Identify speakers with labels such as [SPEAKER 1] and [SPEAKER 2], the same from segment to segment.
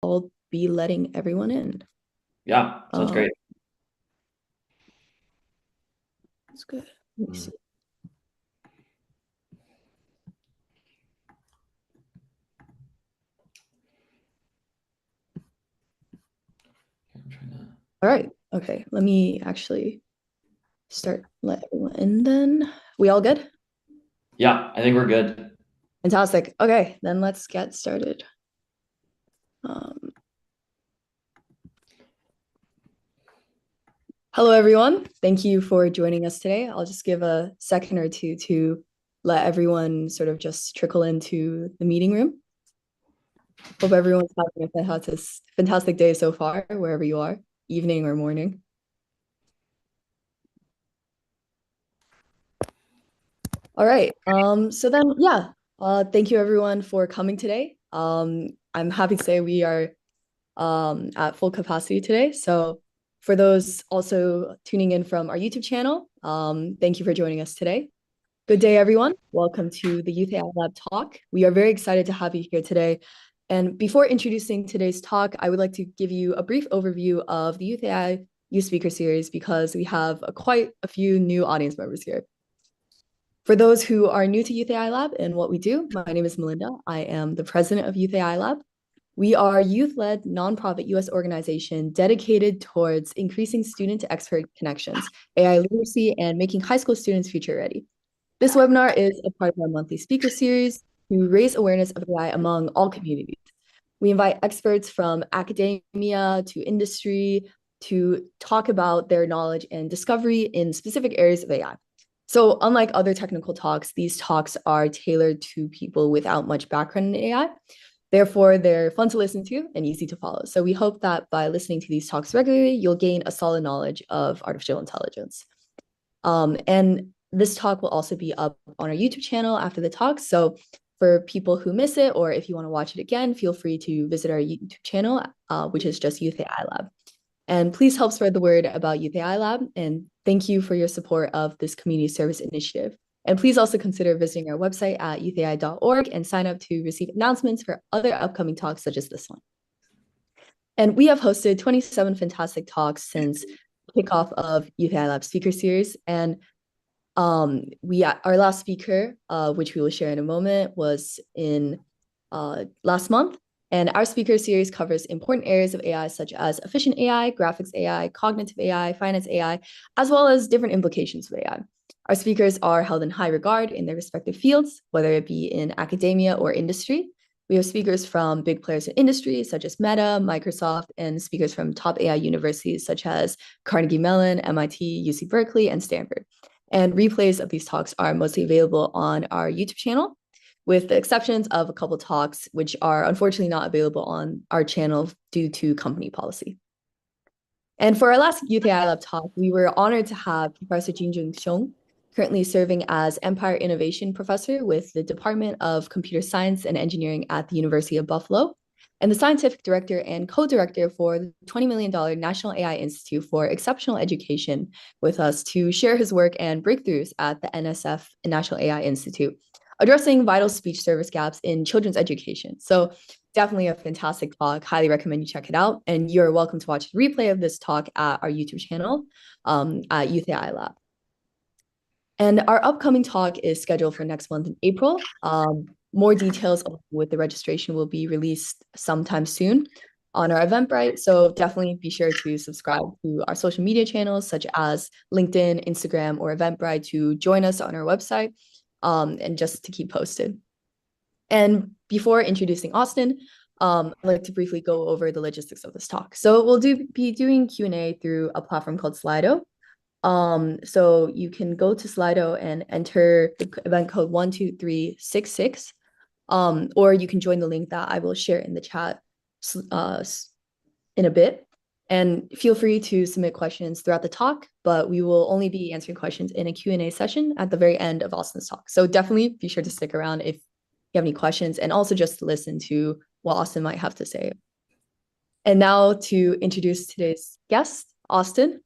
[SPEAKER 1] I'll be letting everyone in.
[SPEAKER 2] Yeah, sounds great.
[SPEAKER 1] That's good. Let me see. All right. Okay. Let me actually let everyone in then. We all good?
[SPEAKER 2] Yeah, I think we're good.
[SPEAKER 1] Fantastic. Okay, then let's get started. Hello, everyone. Thank you for joining us today. I'll just give a second or two to let everyone sort of just trickle into the meeting room. Hope everyone's having a fantastic day so far, wherever you are, evening or morning. All right. So then, yeah, thank you everyone for coming today. I'm happy to say we are at full capacity today. So for those also tuning in from our YouTube channel, thank you for joining us today. Good day, everyone. Welcome to the Youth AI Lab talk. We are very excited to have you here today. And before introducing today's talk, I would like to give you a brief overview of the Youth AI Youth Speaker Series because we have quite a few new audience members here. For those who are new to Youth AI Lab and what we do, my name is Melinda. I am the president of Youth AI Lab. We are a youth-led nonprofit U.S. organization dedicated towards increasing student to expert connections, AI literacy, and making high school students future ready. This webinar is a part of our monthly speaker series to raise awareness of AI among all communities. We invite experts from academia to industry to talk about their knowledge and discovery in specific areas of AI. So unlike other technical talks, these talks are tailored to people without much background in AI. Therefore, they're fun to listen to and easy to follow. So we hope that by listening to these talks regularly, you'll gain a solid knowledge of artificial intelligence. And this talk will also be up on our YouTube channel after the talk. So for people who miss it, or if you want to watch it again, feel free to visit our YouTube channel, which is just Youth AI Lab. And please help spread the word about Youth AI Lab. And thank you for your support of this community service initiative. And please also consider visiting our website at youthai.org and sign up to receive announcements for other upcoming talks such as this one. And we have hosted 27 fantastic talks since kickoff of Youth AI Lab speaker series. And our last speaker, which we will share in a moment, was in last month. And our speaker series covers important areas of AI, such as efficient AI, graphics AI, cognitive AI, finance AI, as well as different implications of AI. Our speakers are held in high regard in their respective fields, whether it be in academia or industry. We have speakers from big players in industry, such as Meta, Microsoft, and speakers from top AI universities, such as Carnegie Mellon, MIT, UC Berkeley, and Stanford. And replays of these talks are mostly available on our YouTube channel, with the exceptions of a couple of talks, which are unfortunately not available on our channel due to company policy. And for our last Youth AI Lab talk, we were honored to have Professor Jinjun Xiong, currently serving as Empire Innovation Professor with the Department of Computer Science and Engineering at the University of Buffalo, and the Scientific Director and Co-Director for the $20 million National AI Institute for Exceptional Education with us to share his work and breakthroughs at the NSF National AI Institute, addressing vital speech service gaps in children's education. So definitely a fantastic talk. Highly recommend you check it out. And you're welcome to watch the replay of this talk at our YouTube channel at Youth AI Lab. And our upcoming talk is scheduled for next month in April. More details with the registration will be released sometime soon on our Eventbrite. So definitely be sure to subscribe to our social media channels such as LinkedIn, Instagram, or Eventbrite to join us on our website and just to keep posted. And before introducing Austin, I'd like to briefly go over the logistics of this talk. So we'll be doing Q&A through a platform called Slido. So you can go to Slido and enter the event code 12366, or you can join the link that I will share in the chat in a bit. And feel free to submit questions throughout the talk, but we will only be answering questions in a Q&A session at the very end of Austin's talk. So definitely be sure to stick around if you have any questions, and also just listen to what Austin might have to say. And now to introduce today's guest, Austin.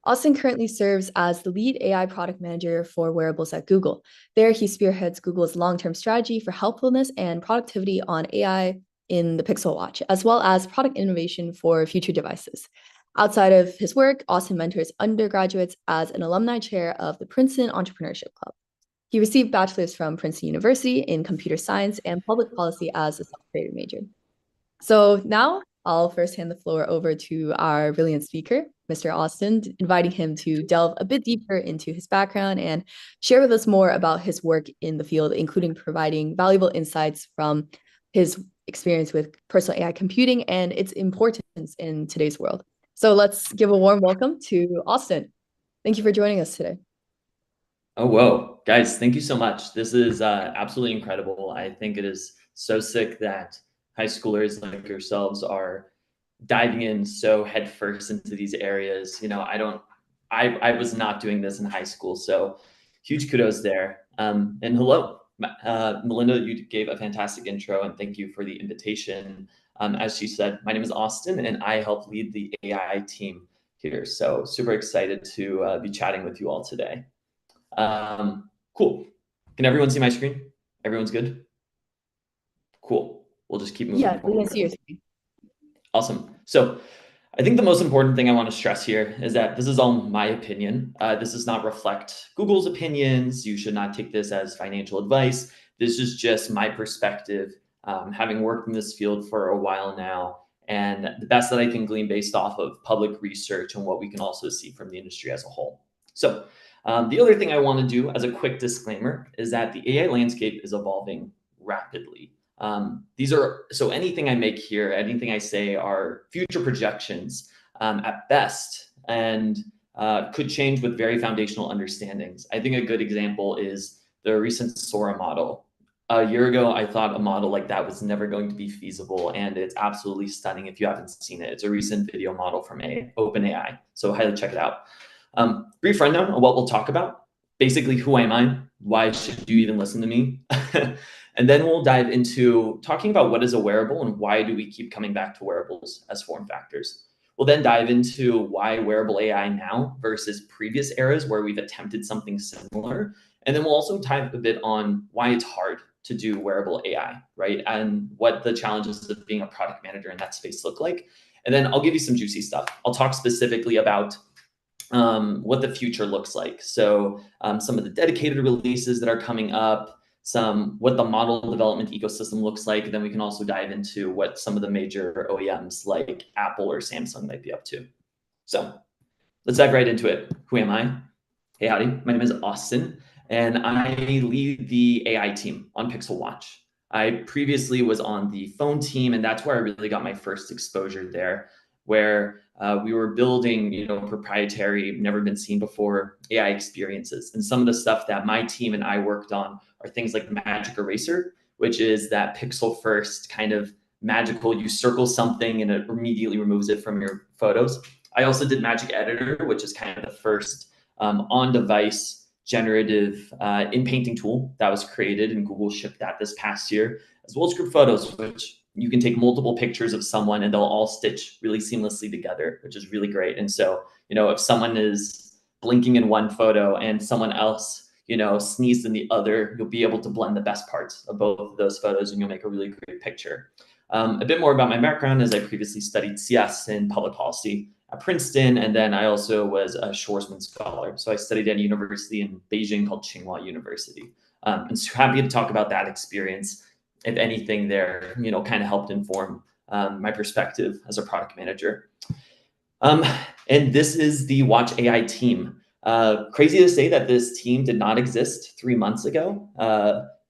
[SPEAKER 1] Austin currently serves as the lead AI product manager for Wearables at Google. There, he spearheads Google's long-term strategy for helpfulness and productivity on AI in the Pixel Watch, as well as product innovation for future devices. Outside of his work, Austin mentors undergraduates as an alumni chair of the Princeton Entrepreneurship Club. He received bachelors from Princeton University in computer science and public policy as a self-created major. So now I'll first hand the floor over to our brilliant speaker, Mr. Austin, inviting him to delve a bit deeper into his background and share with us more about his work in the field, including providing valuable insights from his experience with personal AI computing and its importance in today's world. So let's give a warm welcome to Austin. Thank you for joining us today.
[SPEAKER 2] Oh, whoa. Guys, thank you so much. This is absolutely incredible. I think it is so sick that high schoolers like yourselves are diving in so headfirst into these areas. I was not doing this in high school, so huge kudos there. And hello, Melinda, you gave a fantastic intro, and thank you for the invitation. As she said, my name is Austin, and I help lead the AI team here. So super excited to be chatting with you all today. Cool. Can everyone see my screen? Everyone's good? Cool. We'll just keep moving.
[SPEAKER 1] Yeah, we can see your screen.
[SPEAKER 2] Awesome. So I think the most important thing I want to stress here is that this is all my opinion. This does not reflect Google's opinions. You should not take this as financial advice. This is just my perspective, having worked in this field for a while now, and the best that I can glean based off of public research and what we can also see from the industry as a whole. So the other thing I want to do as a quick disclaimer is that the AI landscape is evolving rapidly. So anything I make here, anything I say are future projections at best, and could change with very foundational understandings. I think a good example is the recent Sora model. A year ago, I thought a model like that was never going to be feasible, and it's absolutely stunning if you haven't seen it. It's a recent video model from OpenAI, so highly check it out. Brief rundown on what we'll talk about. Basically, who am I? Why should you even listen to me? And then we'll dive into talking about what is a wearable and why do we keep coming back to wearables as form factors. We'll then dive into why wearable AI now versus previous eras where we've attempted something similar. And then we'll also dive a bit on why it's hard to do wearable AI, right? And what the challenges of being a product manager in that space look like. And then I'll give you some juicy stuff. I'll talk specifically about what the future looks like. So some of the dedicated releases that are coming up, what the model development ecosystem looks like. And then we can also dive into what some of the major OEMs like Apple or Samsung might be up to. So let's dive right into it. Who am I? Hey, howdy. My name is Austin, and I lead the AI team on Pixel Watch. I previously was on the phone team, and that's where I really got my first exposure there, where we were building, proprietary, never been seen before AI experiences. And some of the stuff that my team and I worked on are things like Magic Eraser, which is that pixel first kind of magical, you circle something and it immediately removes it from your photos. I also did Magic Editor, which is kind of the first on-device generative in-painting tool that was created, and Google shipped that this past year, as well as group photos, which you can take multiple pictures of someone and they'll all stitch really seamlessly together, which is really great. And so, if someone is blinking in one photo and someone else, sneezed in the other, you'll be able to blend the best parts of both of those photos and you'll make a really great picture. A bit more about my background is I previously studied CS in public policy at Princeton, and then I also was a Schwarzman Scholar. So I studied at a university in Beijing called Tsinghua University. And so happy to talk about that experience. If anything there, kind of helped inform my perspective as a product manager. And this is the Watch AI team. Crazy to say that this team did not exist 3 months ago.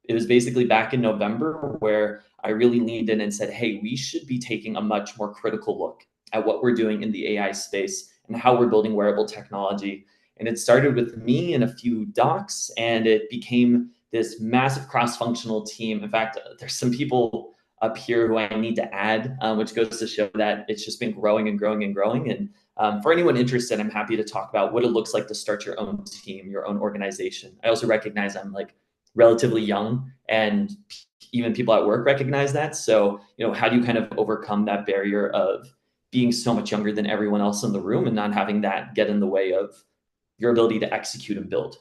[SPEAKER 2] It was basically back in November where I really leaned in and said, hey, we should be taking a much more critical look at what we're doing in the AI space and how we're building wearable technology. And it started with me and a few docs, and it became this massive cross-functional team. In fact, there's some people up here who I need to add, which goes to show that it's just been growing and growing and growing. And for anyone interested, I'm happy to talk about what it looks like to start your own team, your own organization. I also recognize I'm relatively young, and even people at work recognize that. So, how do you kind of overcome that barrier of being so much younger than everyone else in the room and not having that get in the way of your ability to execute and build?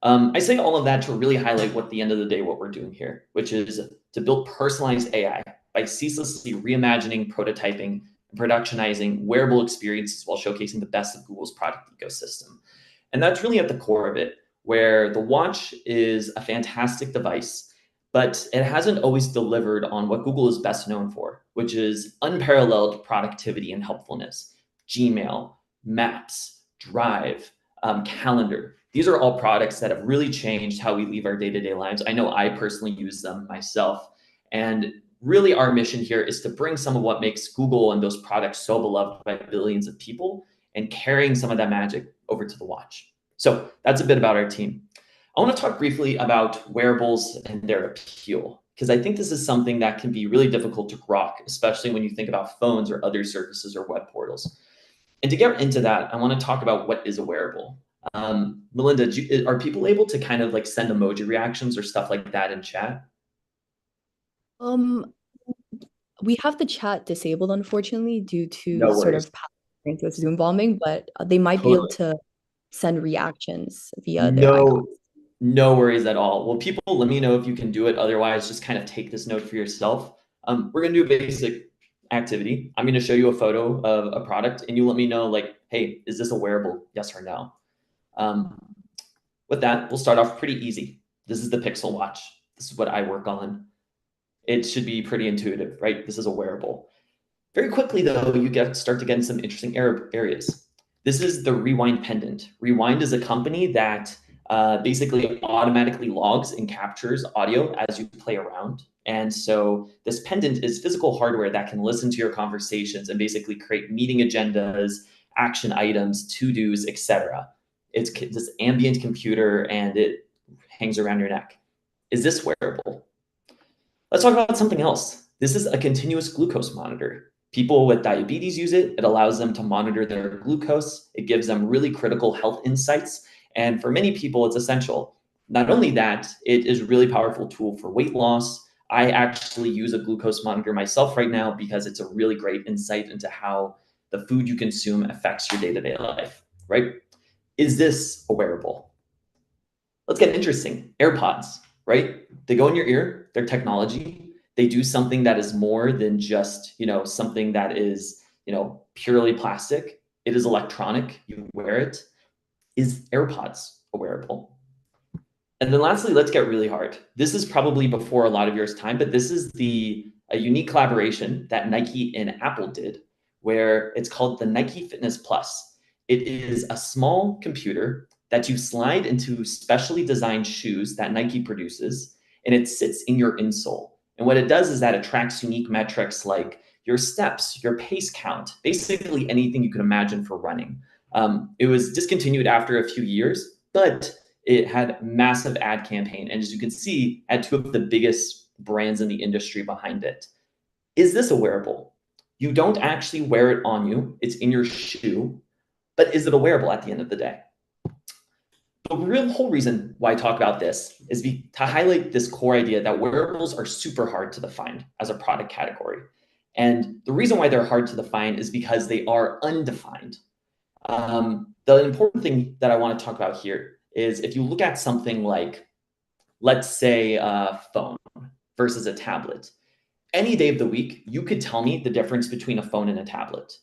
[SPEAKER 2] I say all of that to really highlight what at the end of the day, what we're doing here, which is to build personalized AI by ceaselessly reimagining, prototyping, and productionizing wearable experiences while showcasing the best of Google's product ecosystem. And that's really at the core of it, where the watch is a fantastic device, but it hasn't always delivered on what Google is best known for, which is unparalleled productivity and helpfulness. Gmail, Maps, Drive, Calendar. These are all products that have really changed how we live our day-to-day lives. I know I personally use them myself. And really our mission here is to bring some of what makes Google and those products so beloved by billions of people and carrying some of that magic over to the watch. So that's a bit about our team. I want to talk briefly about wearables and their appeal, because I think this is something that can be really difficult to grok, especially when you think about phones or other services or web portals. And to get into that, I want to talk about what is a wearable. Melinda, are people able to kind of like send emoji reactions or stuff like that in chat?
[SPEAKER 1] Um, we have the chat disabled, unfortunately, due to
[SPEAKER 2] No
[SPEAKER 1] sort
[SPEAKER 2] worries.
[SPEAKER 1] of experience with Zoom bombing, but they might be able
[SPEAKER 2] Totally.
[SPEAKER 1] to send reactions via their icon.
[SPEAKER 2] No worries at all. Well, people, let me know if you can do it. Otherwise, just kind of take this note for yourself. We're going to do a basic activity. I'm going to show you a photo of a product and you let me know like, hey, is this a wearable? Yes or no. Um, with that, we'll start off pretty easy. This is the Pixel Watch. This is what I work on. It should be pretty intuitive, right? This is a wearable. Very quickly, though, you start to get in some interesting areas. This is the Rewind pendant. Rewind is a company that basically automatically logs and captures audio as you play around. And so this pendant is physical hardware that can listen to your conversations and basically create meeting agendas, action items, to-dos, etc. It's this ambient computer and it hangs around your neck. Is this wearable? Let's talk about something else. This is a continuous glucose monitor. People with diabetes use it. It allows them to monitor their glucose. It gives them really critical health insights. And for many people, it's essential. Not only that, it is a really powerful tool for weight loss. I actually use a glucose monitor myself right now because it's a really great insight into how the food you consume affects your day-to-day life, right? Is this a wearable? Let's get interesting. AirPods, right? They go in your ear, they're technology. They do something that is more than just, something that is, purely plastic. It is electronic. You wear it. Is AirPods a wearable? And then lastly, let's get really hard. This is probably before a lot of yours time, but this is a unique collaboration that Nike and Apple did, where it's called the Nike Fitness Plus. It is a small computer that you slide into specially designed shoes that Nike produces, and it sits in your insole. And what it does is that it tracks unique metrics like your steps, your pace count, basically anything you could imagine for running. It was discontinued after a few years, but it had massive ad campaign. And as you can see, had two of the biggest brands in the industry behind it. Is this a wearable? You don't actually wear it on you. It's in your shoe, but is it a wearable at the end of the day? The real whole reason why I talk about this is to highlight this core idea that wearables are super hard to define as a product category. And the reason why they're hard to define is because they are undefined. The important thing that I want to talk about here is if you look at something like, let's say a phone versus a tablet, any day of the week, you could tell me the difference between a phone and a tablet,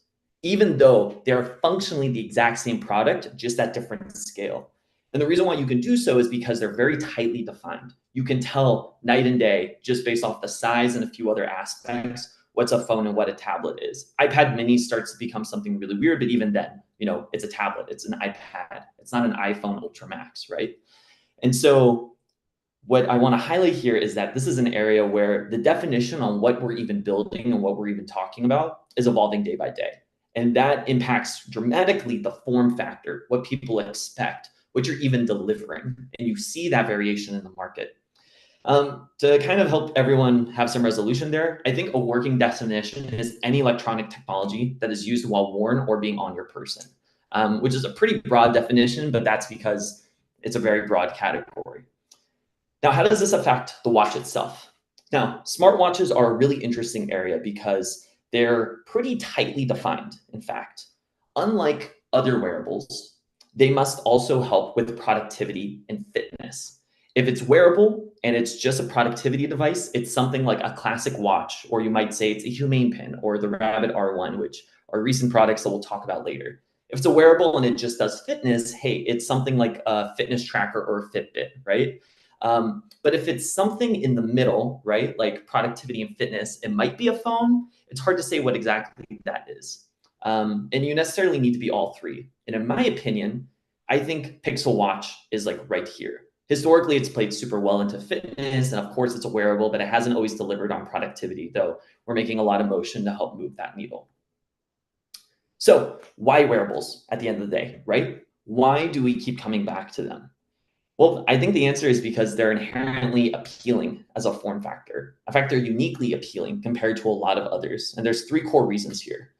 [SPEAKER 2] even though they're functionally the exact same product, just at different scale. And the reason why you can do so is because they're very tightly defined. You can tell night and day just based off the size and a few other aspects what's a phone and what a tablet is. iPad mini starts to become something really weird, but even then, it's a tablet, it's an iPad, it's not an iPhone Ultra Max, right? And so what I want to highlight here is that this is an area where the definition on what we're even building and what we're even talking about is evolving day by day. And that impacts dramatically the form factor, what people expect, what you're even delivering. And you see that variation in the market. To kind of help everyone have some resolution there, I think a working definition is any electronic technology that is used while worn or being on your person, which is a pretty broad definition, but that's because it's a very broad category. Now, how does this affect the watch itself? Now, smartwatches are a really interesting area because they're pretty tightly defined, in fact. Unlike other wearables, they must also help with productivity and fitness. If it's wearable and it's just a productivity device, it's something like a classic watch, or you might say it's a Humane Pin or the Rabbit R1, which are recent products that we'll talk about later. If it's a wearable and it just does fitness, hey, it's something like a fitness tracker or a Fitbit, right? But if it's something in the middle, right, like productivity and fitness, it might be a phone. It's hard to say what exactly that is. And you necessarily need to be all three. And in my opinion, I think Pixel Watch is like right here. Historically, it's played super well into fitness, and of course, it's a wearable, but it hasn't always delivered on productivity, though we're making a lot of motion to help move that needle. So why wearables at the end of the day, right? Why do we keep coming back to them? Well, I think the answer is because they're inherently appealing as a form factor. In fact, they're uniquely appealing compared to a lot of others. And there's three core reasons here.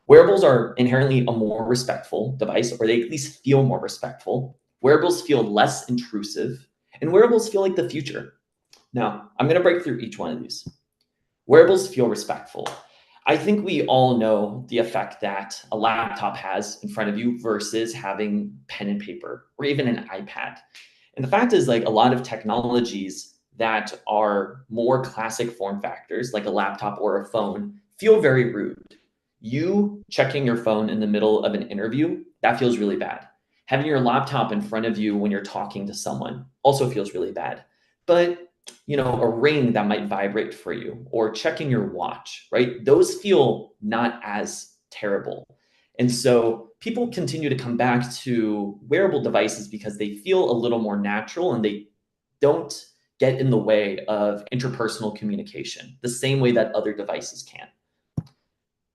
[SPEAKER 2] Wearables are inherently a more respectful device, or they at least feel more respectful. Wearables feel less intrusive, and wearables feel like the future. Now, I'm going to break through each one of these. Wearables feel respectful. I think we all know the effect that a laptop has in front of you versus having pen and paper or even an iPad. And the fact is, like, a lot of technologies that are more classic form factors, like a laptop or a phone, feel very rude. You checking your phone in the middle of an interview, that feels really bad. Having your laptop in front of you when you're talking to someone also feels really bad. But a ring that might vibrate for you or checking your watch, right? Those feel not as terrible. And so people continue to come back to wearable devices because they feel a little more natural and they don't get in the way of interpersonal communication the same way that other devices can.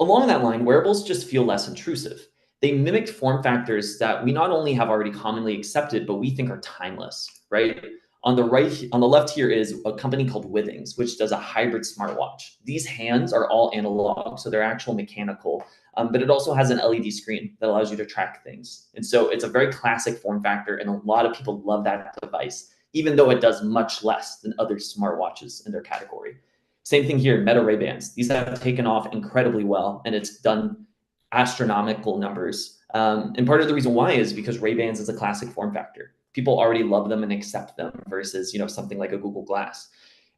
[SPEAKER 2] Along that line, wearables just feel less intrusive. They mimic form factors that we not only have already commonly accepted, but we think are timeless, right? On the left here is a company called Withings, which does a hybrid smartwatch. These hands are all analog, so they're actual mechanical, but it also has an LED screen that allows you to track things. And so it's a very classic form factor, and a lot of people love that device, even though it does much less than other smartwatches in their category. Same thing here, Meta Ray-Bans. These have taken off incredibly well, and it's done astronomical numbers. And part of the reason why is because Ray-Bans is a classic form factor. People already love them and accept them versus, something like a Google Glass.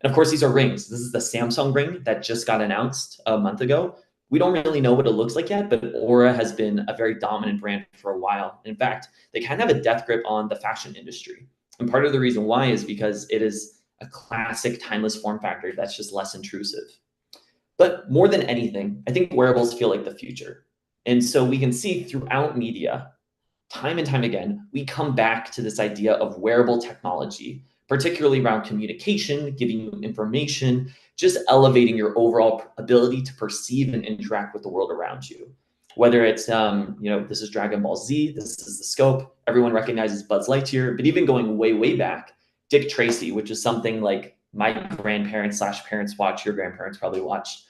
[SPEAKER 2] And of course, these are rings. This is the Samsung ring that just got announced a month ago. We don't really know what it looks like yet, but Aura has been a very dominant brand for a while. In fact, they kind of have a death grip on the fashion industry. And part of the reason why is because it is a classic timeless form factor that's just less intrusive. But more than anything, I think wearables feel like the future. And so we can see throughout media, time and time again, we come back to this idea of wearable technology, particularly around communication, giving you information, just elevating your overall ability to perceive and interact with the world around you. Whether it's, this is Dragon Ball Z, this is the scope, everyone recognizes Buzz Lightyear, but even going way, way back, Dick Tracy, which is something like my grandparents/parents watch, your grandparents probably watched.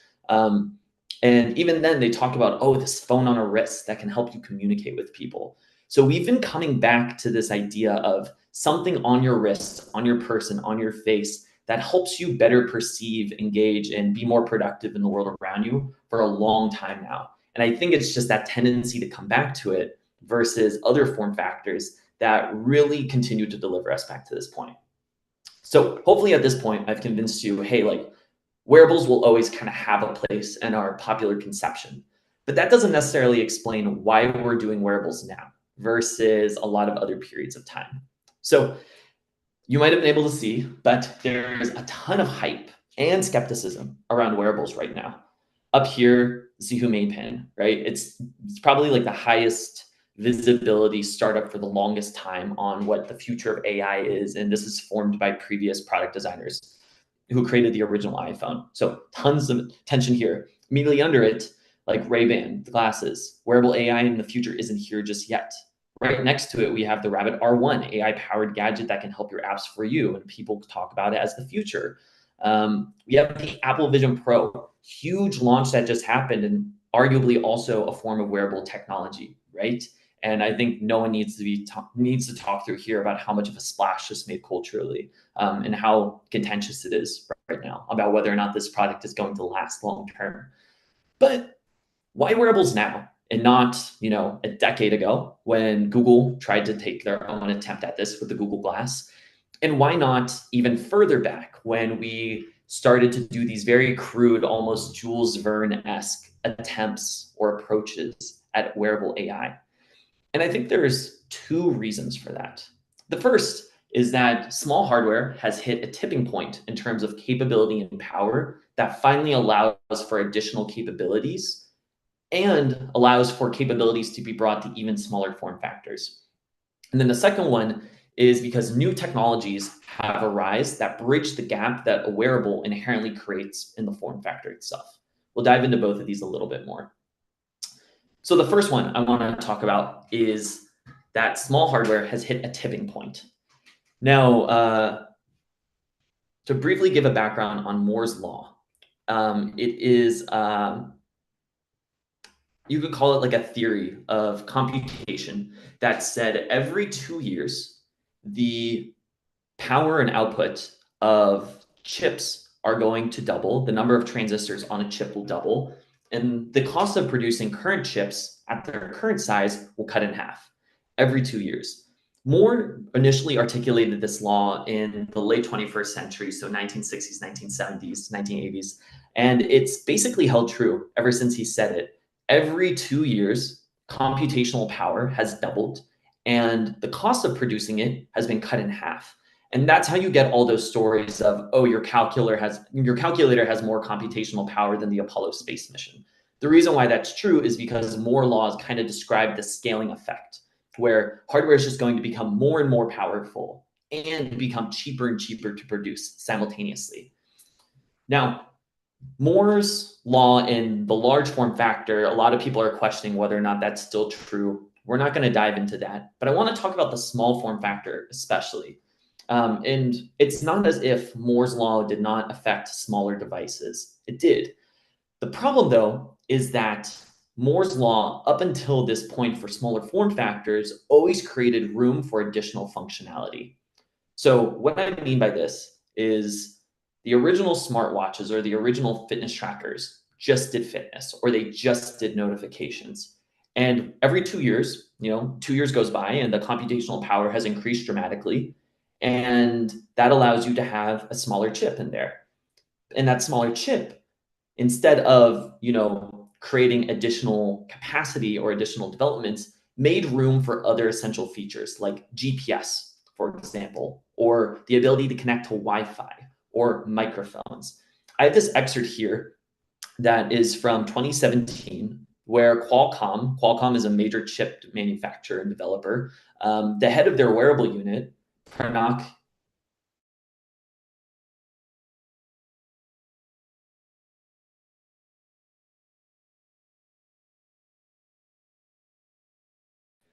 [SPEAKER 2] And even then they talk about, this phone on a wrist that can help you communicate with people. So we've been coming back to this idea of something on your wrist, on your person, on your face that helps you better perceive, engage, and be more productive in the world around you for a long time now. And I think it's just that tendency to come back to it versus other form factors that really continue to deliver us back to this point. So hopefully at this point, I've convinced you, hey, like, wearables will always kind of have a place in our popular conception. But that doesn't necessarily explain why we're doing wearables now versus a lot of other periods of time. So you might have been able to see, but there's a ton of hype and skepticism around wearables right now. Up here is the Humane Pin, right? It's probably like the highest visibility startup for the longest time on what the future of AI is. And this is formed by previous product designers who created the original iPhone. So tons of attention here. Immediately under it, like Ray-Ban, the glasses, wearable AI in the future isn't here just yet. Right next to it, we have the Rabbit R1, AI-powered gadget that can help your apps for you, and people talk about it as the future. We have the Apple Vision Pro, huge launch that just happened, and arguably also a form of wearable technology, right? And I think no one needs to talk through here about how much of a splash this made culturally, and how contentious it is right now about whether or not this product is going to last long term. But why wearables now and not, a decade ago when Google tried to take their own attempt at this with the Google Glass? And why not even further back when we started to do these very crude, almost Jules Verne-esque attempts or approaches at wearable AI? And I think there's two reasons for that. The first is that small hardware has hit a tipping point in terms of capability and power that finally allows for additional capabilities and allows for capabilities to be brought to even smaller form factors. And then the second one is because new technologies have arisen that bridge the gap that a wearable inherently creates in the form factor itself. We'll dive into both of these a little bit more. So the first one I want to talk about is that small hardware has hit a tipping point. Now, to briefly give a background on Moore's law, it is you could call it like a theory of computation that said every 2 years, the power and output of chips are going to double. The number of transistors on a chip will double. And the cost of producing current chips at their current size will cut in half every 2 years. Moore initially articulated this law in the late 21st century, so 1960s, 1970s, 1980s. And it's basically held true ever since he said it. Every 2 years, computational power has doubled, and the cost of producing it has been cut in half. And that's how you get all those stories of, oh, your calculator has more computational power than the Apollo space mission. The reason why that's true is because Moore laws kind of describe the scaling effect, where hardware is just going to become more and more powerful and become cheaper and cheaper to produce simultaneously. Now, Moore's law in the large form factor, a lot of people are questioning whether or not that's still true. We're not going to dive into that, but I want to talk about the small form factor especially. And it's not as if Moore's law did not affect smaller devices. It did. The problem, though, is that Moore's law, up until this point for smaller form factors, always created room for additional functionality. So what I mean by this is the original smartwatches or the original fitness trackers just did fitness, or they just did notifications. And every 2 years, 2 years goes by and the computational power has increased dramatically. And that allows you to have a smaller chip in there. And that smaller chip, instead of, creating additional capacity or additional developments, made room for other essential features like GPS, for example, or the ability to connect to Wi-Fi or microphones. I have this excerpt here that is from 2017, where Qualcomm is a major chip manufacturer and developer. The head of their wearable unit, Pranav.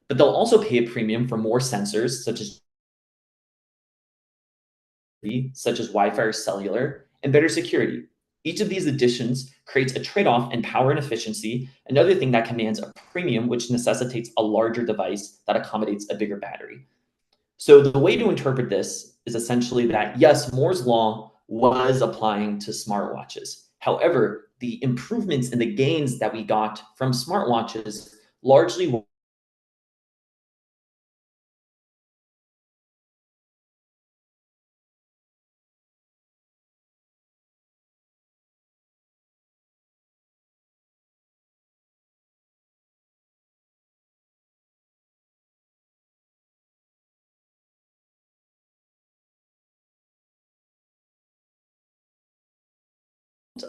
[SPEAKER 2] But they'll also pay a premium for more sensors, such as Wi-Fi or cellular, and better security. Each of these additions creates a trade-off in power and efficiency, another thing that commands a premium, which necessitates a larger device that accommodates a bigger battery. So the way to interpret this is essentially that, yes, Moore's law was applying to smartwatches. However, the improvements and the gains that we got from smartwatches largely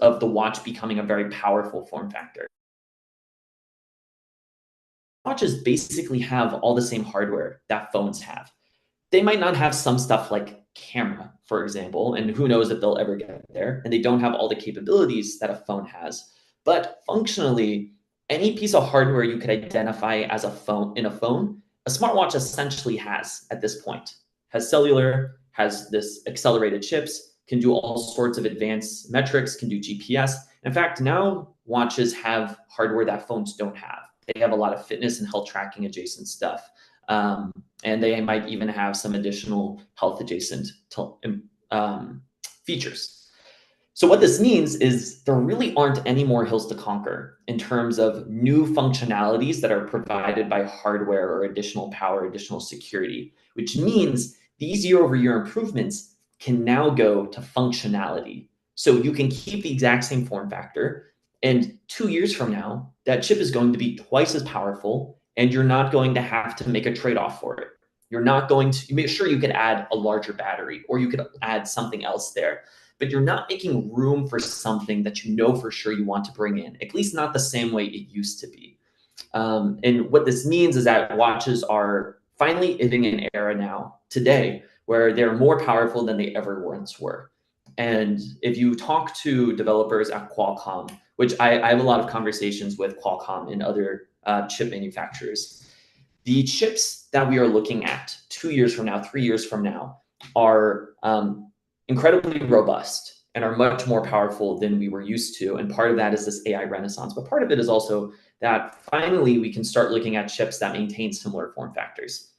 [SPEAKER 2] of the watch becoming a very powerful form factor. Watches basically have all the same hardware that phones have. They might not have some stuff like camera, for example, and who knows if they'll ever get there. And they don't have all the capabilities that a phone has. But functionally, any piece of hardware you could identify as a phone, a smartwatch essentially has at this point. Has cellular, has this accelerated chips, can do all sorts of advanced metrics, can do GPS. In fact, now watches have hardware that phones don't have. They have a lot of fitness and health tracking adjacent stuff. And they might even have some additional health adjacent features. So what this means is there really aren't any more hills to conquer in terms of new functionalities that are provided by hardware or additional power, additional security, which means these year-over-year improvements can now go to functionality. So you can keep the exact same form factor, and 2 years from now, that chip is going to be twice as powerful, and you're not going to have to make a trade-off for it. You're not going to make sure you can add a larger battery, or you could add something else there, but you're not making room for something that you know for sure you want to bring in, at least not the same way it used to be. And what this means is that watches are finally hitting an era now, today, where they're more powerful than they ever once were. And if you talk to developers at Qualcomm, which I have a lot of conversations with Qualcomm and other chip manufacturers, the chips that we are looking at 2 years from now, 3 years from now, are incredibly robust and are much more powerful than we were used to. And part of that is this AI renaissance, but part of it is also that finally we can start looking at chips that maintain similar form factors.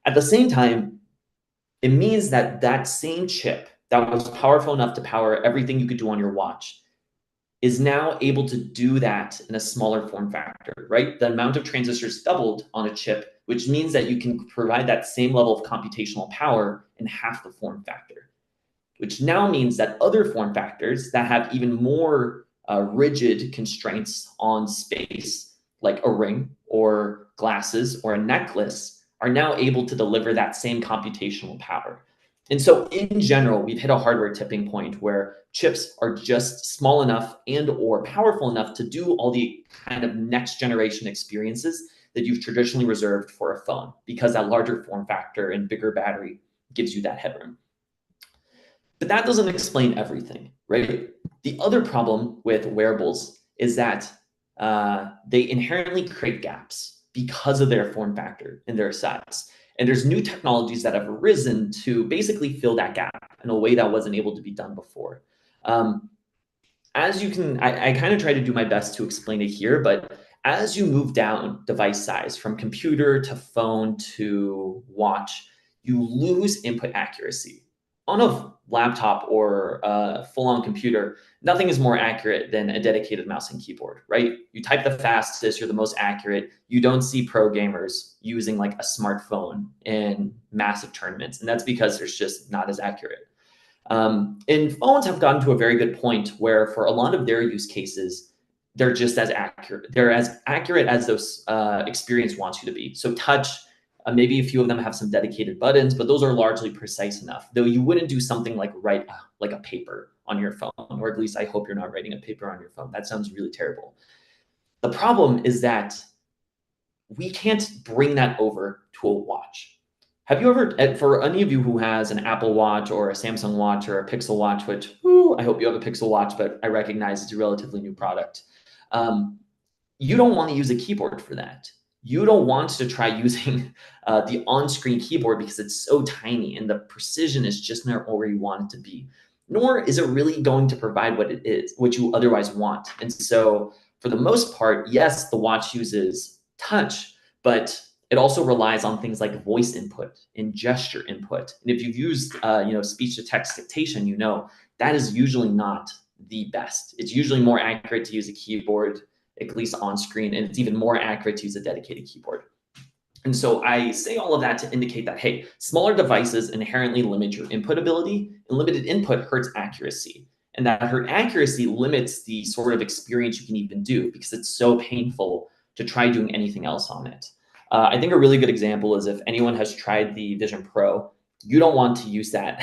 [SPEAKER 2] At the same time, it means that that same chip that was powerful enough to power everything you could do on your watch is now able to do that in a smaller form factor, right? The amount of transistors doubled on a chip, which means that you can provide that same level of computational power in half the form factor, which now means that other form factors that have even more rigid constraints on space, like a ring or glasses or a necklace, are now able to deliver that same computational power. And so in general, we've hit a hardware tipping point where chips are just small enough and or powerful enough to do all the kind of next generation experiences that you've traditionally reserved for a phone, because that larger form factor and bigger battery gives you that headroom. But that doesn't explain everything, right? The other problem with wearables is that they inherently create gaps because of their form factor and their size. And there's new technologies that have arisen to basically fill that gap in a way that wasn't able to be done before. As you can, I kind of try to do my best to explain it here, but as you move down device size from computer to phone to watch, you lose input accuracy. On a laptop or a full-on computer, nothing is more accurate than a dedicated mouse and keyboard, right? You type the fastest, you're the most accurate. You don't see pro gamers using like a smartphone in massive tournaments, and that's because there's just not as accurate. And phones have gotten to a very good point where for a lot of their use cases, they're just as accurate. They're as accurate as those experience wants you to be. So touch, maybe a few of them have some dedicated buttons, but those are largely precise enough. Though you wouldn't do something like write like a paper on your phone, or at least I hope you're not writing a paper on your phone. That sounds really terrible. The problem is that we can't bring that over to a watch. Have you ever, for any of you who has an Apple Watch or a Samsung Watch or a Pixel Watch, which I hope you have a Pixel Watch, but I recognize it's a relatively new product. You don't want to use a keyboard for that. You don't want to try using the on-screen keyboard because it's so tiny and the precision is just not where you want it to be. Nor is it really going to provide what it is, what you otherwise want. And so for the most part, yes, the watch uses touch, but it also relies on things like voice input and gesture input. And if you've used speech-to-text dictation, you know that is usually not the best. It's usually more accurate to use a keyboard, at least on screen, and it's even more accurate to use a dedicated keyboard. And so I say all of that to indicate that, hey, smaller devices inherently limit your input ability, and limited input hurts accuracy. And that hurt accuracy limits the sort of experience you can even do because it's so painful to try doing anything else on it. I think a really good example is if anyone has tried the Vision Pro, you don't want to use that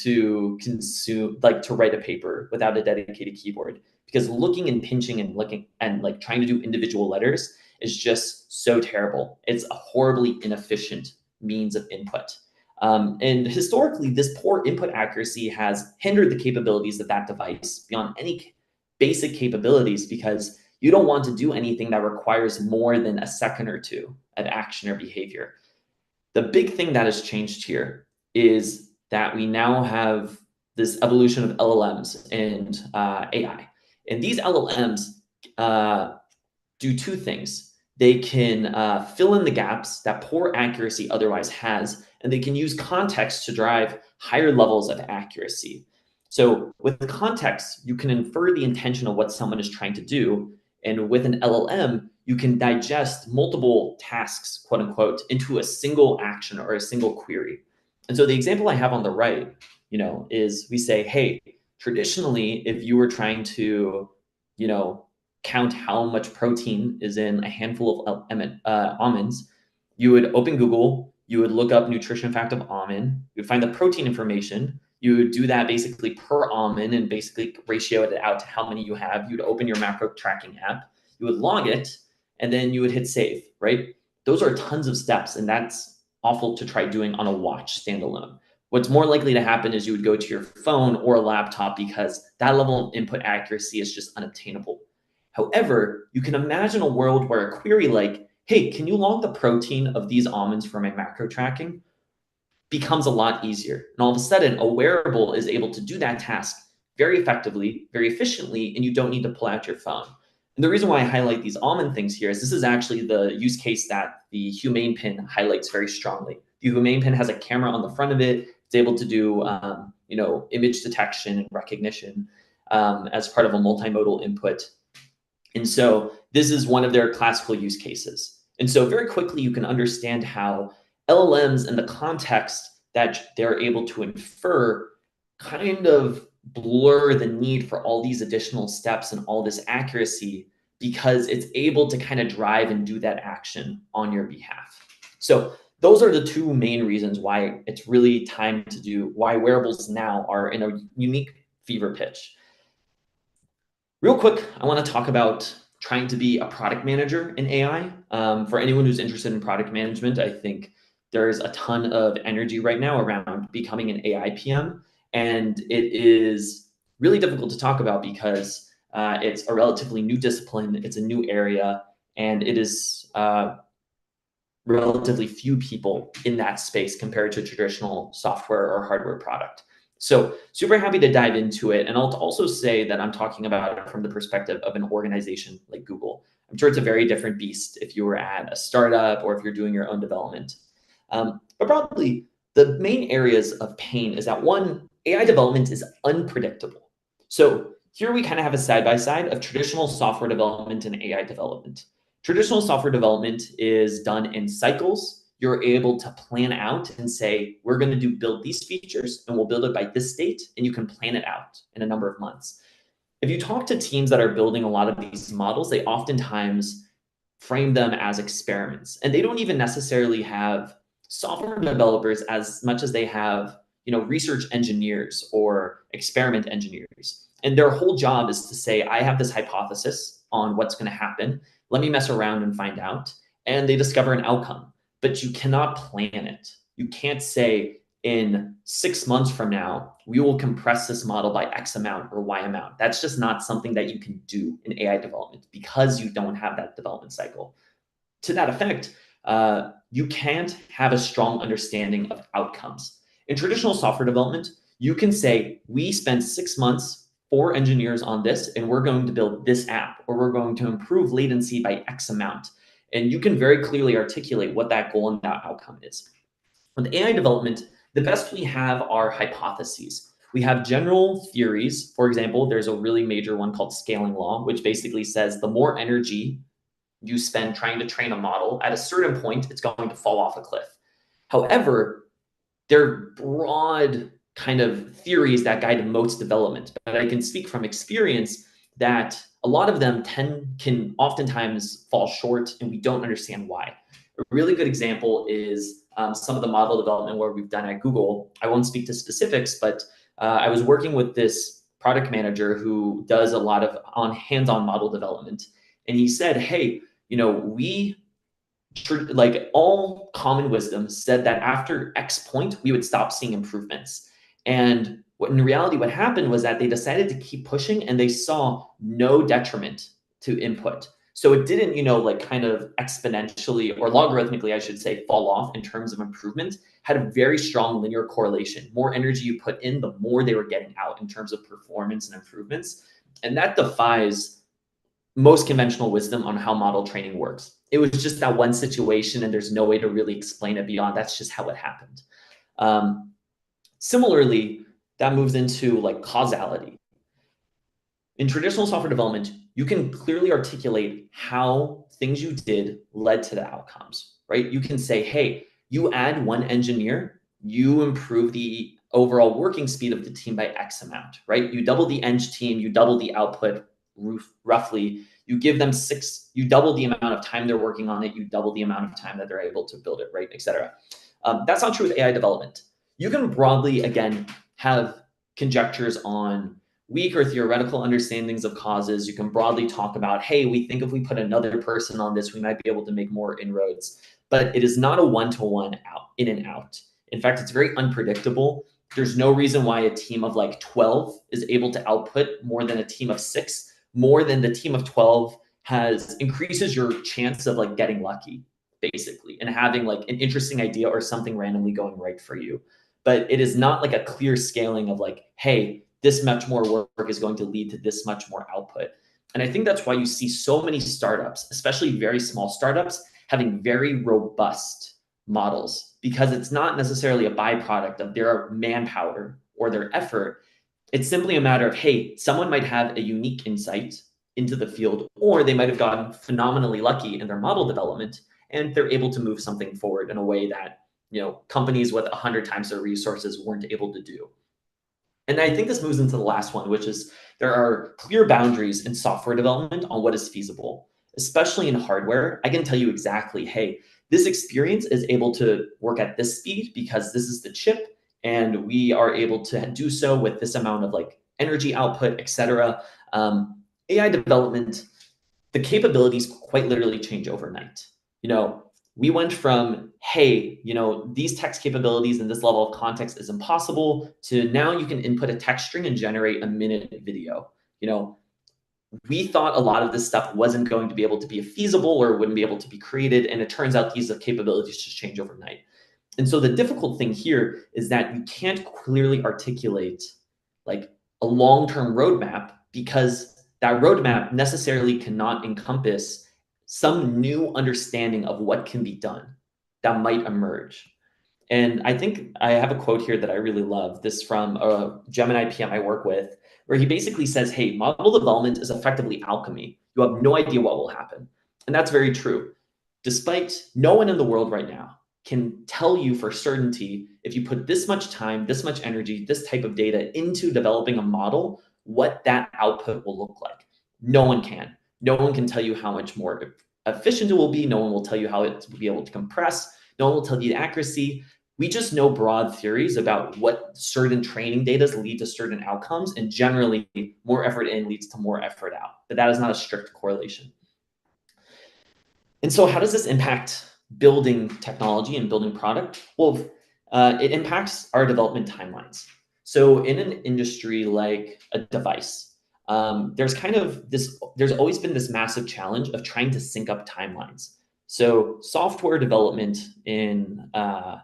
[SPEAKER 2] to write a paper without a dedicated keyboard, because looking and pinching and looking and like trying to do individual letters is just so terrible. It's a horribly inefficient means of input. And historically, this poor input accuracy has hindered the capabilities of that device beyond any basic capabilities, because you don't want to do anything that requires more than a second or two of action or behavior. The big thing that has changed here is that we now have this evolution of LLMs and AI. And these LLMs do two things. They can fill in the gaps that poor accuracy otherwise has, and they can use context to drive higher levels of accuracy. So with context, you can infer the intention of what someone is trying to do. And with an LLM, you can digest multiple tasks, quote unquote, into a single action or a single query. And so the example I have on the right, is we say, hey, traditionally, if you were trying to, count how much protein is in a handful of almonds, you would open Google, you would look up nutrition fact of almond, you would find the protein information, you would do that basically per almond and basically ratio it out to how many you have. You'd open your macro tracking app, you would log it, and then you would hit save, right? Those are tons of steps, and that's awful to try doing on a watch standalone. What's more likely to happen is you would go to your phone or a laptop because that level of input accuracy is just unobtainable. However, you can imagine a world where a query like, hey, can you log the protein of these almonds for my macro tracking, becomes a lot easier. And all of a sudden, a wearable is able to do that task very effectively, very efficiently, and you don't need to pull out your phone. And the reason why I highlight these almond things here is this is actually the use case that the Humane Pin highlights very strongly. The Humane Pin has a camera on the front of it. It's able to do, image detection and recognition as part of a multimodal input. And so this is one of their classical use cases. And so very quickly, you can understand how LLMs and the context that they're able to infer kind of blur the need for all these additional steps and all this accuracy because it's able to kind of drive and do that action on your behalf. So those are the two main reasons why it's really time to do, why wearables now are in a unique fever pitch. Real quick, I want to talk about trying to be a product manager in AI. For anyone who's interested in product management, I think there's a ton of energy right now around becoming an AI PM. And it is really difficult to talk about because it's a relatively new discipline, it's a new area, and it is relatively few people in that space compared to a traditional software or hardware product. So super happy to dive into it. And I'll also say that I'm talking about it from the perspective of an organization like Google. I'm sure it's a very different beast if you were at a startup or if you're doing your own development. But probably the main areas of pain is that one, AI development is unpredictable. So here we kind of have a side-by-side of traditional software development and AI development. Traditional software development is done in cycles. You're able to plan out and say, we're going to build these features and we'll build it by this date, and you can plan it out in a number of months. If you talk to teams that are building a lot of these models, they oftentimes frame them as experiments, and they don't even necessarily have software developers as much as they have, research engineers or experiment engineers. And their whole job is to say, I have this hypothesis on what's going to happen. Let me mess around and find out. And they discover an outcome, but you cannot plan it. You can't say in 6 months from now, we will compress this model by X amount or Y amount. That's just not something that you can do in AI development because you don't have that development cycle. To that effect, you can't have a strong understanding of outcomes. In traditional software development, you can say, we spent 6 months, 4 engineers on this, and we're going to build this app, or we're going to improve latency by X amount. And you can very clearly articulate what that goal and that outcome is. With AI development, the best we have are hypotheses. We have general theories. For example, there's a really major one called scaling law, which basically says the more energy you spend trying to train a model, at a certain point, it's going to fall off a cliff. However, they're broad kind of theories that guide most development. But I can speak from experience that a lot of them can oftentimes fall short, and we don't understand why. A really good example is some of the model development work we've done at Google. I won't speak to specifics, but I was working with this product manager who does a lot of hands-on model development. And he said, hey, we, like all common wisdom, said that after X point, we would stop seeing improvements. And in reality, what happened was that they decided to keep pushing and they saw no detriment to input. So it didn't, kind of exponentially or logarithmically, I should say, fall off in terms of improvement, had a very strong linear correlation. More energy you put in, the more they were getting out in terms of performance and improvements. And that defies most conventional wisdom on how model training works. It was just that one situation, and there's no way to really explain it beyond that's just how it happened. Similarly, that moves into like causality. In traditional software development, you can clearly articulate how things you did led to the outcomes, right? You can say, hey, you add one engineer, you improve the overall working speed of the team by X amount, right? You double the eng team, you double the output roughly, you give them you double the amount of time they're working on it, you double the amount of time that they're able to build it, right, etc. That's not true with AI development. You can broadly, again, have conjectures on weak or theoretical understandings of causes. You can broadly talk about, hey, we think if we put another person on this, we might be able to make more inroads. But it is not a one-to-one out, in and out. In fact, it's very unpredictable. There's no reason why a team of like 12 is able to output more than a team of 6, more than the team of 12 increases your chance of like getting lucky, basically, and having like an interesting idea or something randomly going right for you. But it is not like a clear scaling of like, hey, this much more work is going to lead to this much more output. And I think that's why you see so many startups, especially very small startups, having very robust models, because it's not necessarily a byproduct of their manpower or their effort. It's simply a matter of, hey, someone might have a unique insight into the field, or they might have gotten phenomenally lucky in their model development, and they're able to move something forward in a way that, you know, companies with 100 times their resources weren't able to do. And I think this moves into the last one, which is there are clear boundaries in software development on what is feasible, especially in hardware. I can tell you exactly, hey, this experience is able to work at this speed because this is the chip, and we are able to do so with this amount of like energy output, etc. AI development, the capabilities quite literally change overnight. You know, we went from, hey, you know, these text capabilities and this level of context is impossible, to now you can input a text string and generate a minute video. You know, we thought a lot of this stuff wasn't going to be able to be feasible or wouldn't be able to be created. And it turns out these capabilities just change overnight. And so the difficult thing here is that you can't clearly articulate like a long-term roadmap, because that roadmap necessarily cannot encompass some new understanding of what can be done that might emerge. And I think I have a quote here that I really love. This from a Gemini PM I work with, where he basically says, hey, model development is effectively alchemy. You have no idea what will happen. And that's very true. Despite no one in the world right now can tell you for certainty, if you put this much time, this much energy, this type of data into developing a model, what that output will look like. No one can. No one can tell you how much more efficient it will be. No one will tell you how it will be able to compress. No one will tell you the accuracy. We just know broad theories about what certain training data lead to certain outcomes, and generally more effort in leads to more effort out. But that is not a strict correlation. And so how does this impact building technology and building product? Well, it impacts our development timelines. So in an industry like a device, there's always been this massive challenge of trying to sync up timelines. So software development in a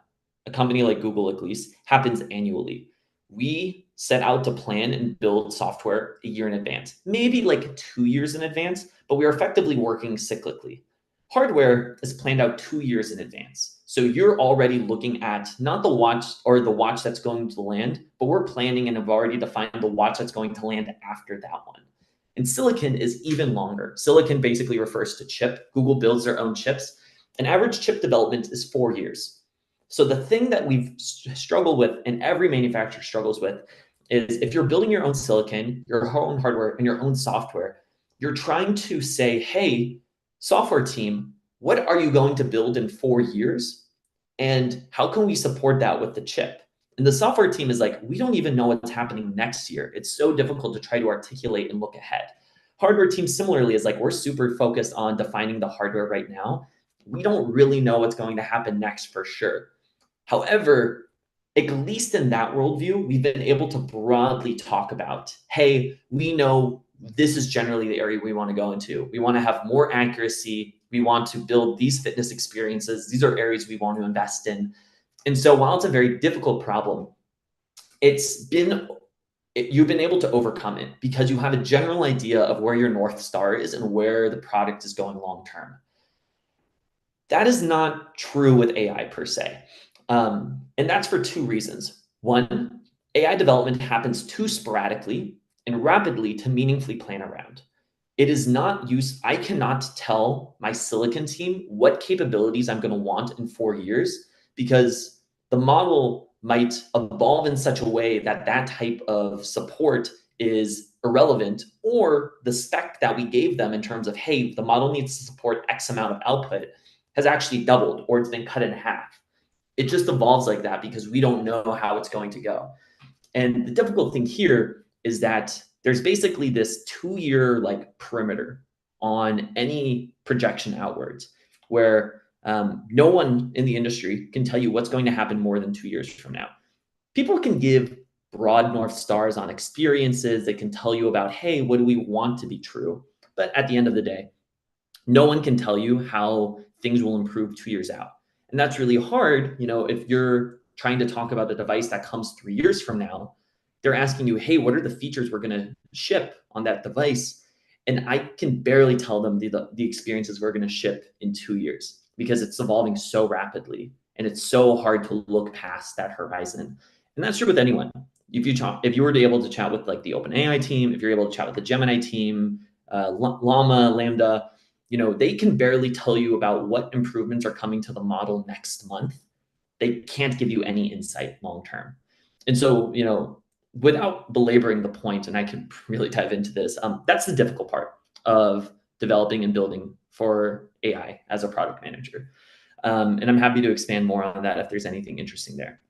[SPEAKER 2] company like Google, at least, happens annually. We set out to plan and build software a year in advance, maybe like 2 years in advance, but we are effectively working cyclically. Hardware is planned out 2 years in advance. So you're already looking at not the watch or the watch that's going to land, but we're planning and have already defined the watch that's going to land after that one. And silicon is even longer. Silicon basically refers to chip. Google builds their own chips. An average chip development is 4 years. So the thing that we've struggled with, and every manufacturer struggles with, is if you're building your own silicon, your own hardware, and your own software, you're trying to say, hey, software team, what are you going to build in 4 years? And how can we support that with the chip? And the software team is like, we don't even know what's happening next year. It's so difficult to try to articulate and look ahead. Hardware team similarly is like, we're super focused on defining the hardware right now. We don't really know what's going to happen next for sure. However, at least in that worldview, we've been able to broadly talk about, hey, we know this is generally the area we want to go into. We want to have more accuracy. We want to build these fitness experiences. These are areas we want to invest in. And so while it's a very difficult problem, you've been able to overcome it because you have a general idea of where your North Star is and where the product is going long term. That is not true with AI per se. And that's for 2 reasons. One, AI development happens too sporadically and rapidly to meaningfully plan around. It is not used. I cannot tell my silicon team what capabilities I'm going to want in 4 years, because the model might evolve in such a way that that type of support is irrelevant, or the spec that we gave them in terms of, hey, the model needs to support X amount of output has actually doubled or it's been cut in half. It just evolves like that because we don't know how it's going to go. And the difficult thing here is that there's basically this 2-year like perimeter on any projection outwards where no one in the industry can tell you what's going to happen more than 2 years from now. People can give broad North Stars on experiences. They can tell you about, hey, what do we want to be true? But at the end of the day, no one can tell you how things will improve 2 years out. And that's really hard, if you're trying to talk about a device that comes 3 years from now. They're asking you, hey, what are the features we're going to ship on that device? And I can barely tell them the experiences we're going to ship in 2 years because it's evolving so rapidly and it's so hard to look past that horizon. And that's true with anyone. If you were to able to chat with like the OpenAI team, if you're able to chat with the Gemini team, Llama, Lambda, they can barely tell you about what improvements are coming to the model next month. They can't give you any insight long term. And so, without belaboring the point, and I can really dive into this, that's the difficult part of developing and building for AI as a product manager. And I'm happy to expand more on that if there's anything interesting there.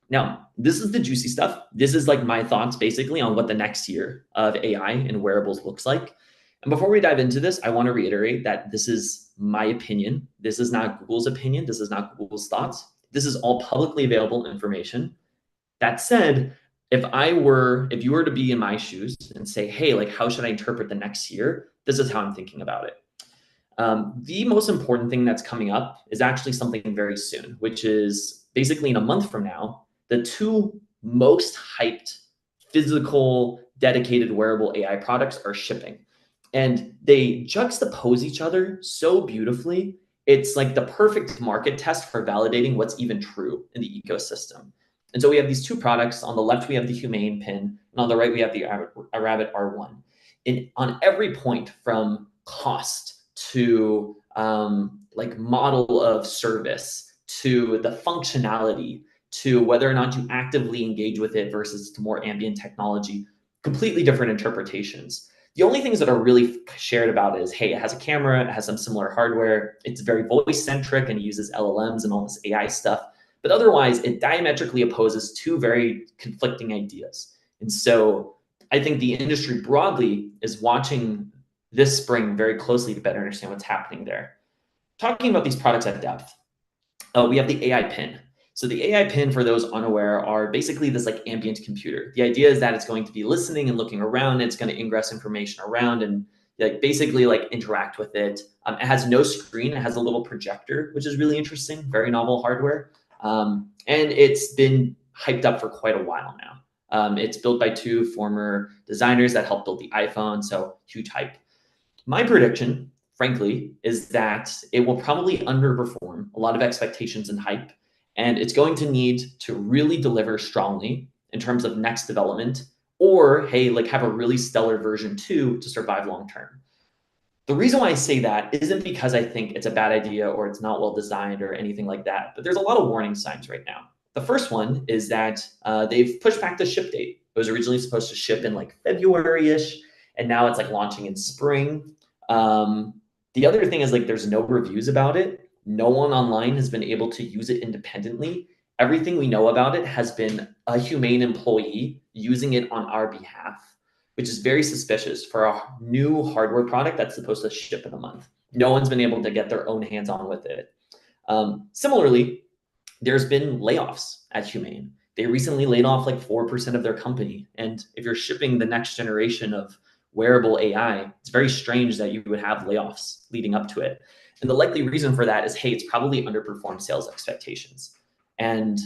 [SPEAKER 2] Now, this is the juicy stuff. This is like my thoughts basically on what the next year of AI and wearables looks like. And before we dive into this, I want to reiterate that this is my opinion. This is not Google's opinion. This is not Google's thoughts. This is all publicly available information. That said, if you were to be in my shoes and say, hey, like, how should I interpret the next year? This is how I'm thinking about it. The most important thing that's coming up is actually something very soon, which is basically in a month from now, the two most hyped physical dedicated wearable AI products are shipping. And they juxtapose each other so beautifully. It's like the perfect market test for validating what's even true in the ecosystem. And so we have these two products. On the left, we have the Humane pin, and on the right, we have the Rabbit R1. And on every point, from cost to like model of service to the functionality to whether or not you actively engage with it versus to more ambient technology, completely different interpretations. The only things that are really shared about is, hey, it has a camera, it has some similar hardware, it's very voice-centric and uses LLMs and all this AI stuff. But otherwise, it diametrically opposes two very conflicting ideas. And so I think the industry broadly is watching this spring very closely to better understand what's happening there. Talking about these products at depth, we have the AI pin. So the AI pin, for those unaware, are basically this like ambient computer. The idea is that it's going to be listening and looking around. It's going to ingress information around and like basically like interact with it. It has no screen. It has a little projector, which is really interesting, very novel hardware. And it's been hyped up for quite a while now. It's built by two former designers that helped build the iPhone, so huge hype. My prediction, frankly, is that it will probably underperform a lot of expectations and hype, and it's going to need to really deliver strongly in terms of next development, or, hey, like have a really stellar version 2 to survive long term. The reason why I say that isn't because I think it's a bad idea or it's not well designed or anything like that, but there's a lot of warning signs right now. The first one is that they've pushed back the ship date. It was originally supposed to ship in like February-ish, and now it's like launching in spring. The other thing is like there's no reviews about it. No one online has been able to use it independently. Everything we know about it has been a Humane employee using it on our behalf, which is very suspicious for a new hardware product that's supposed to ship in a month. No one's been able to get their own hands on with it. Similarly, there's been layoffs at Humane. They recently laid off like 4% of their company. And if you're shipping the next generation of wearable AI, it's very strange that you would have layoffs leading up to it. And the likely reason for that is, hey, it's probably underperformed sales expectations. And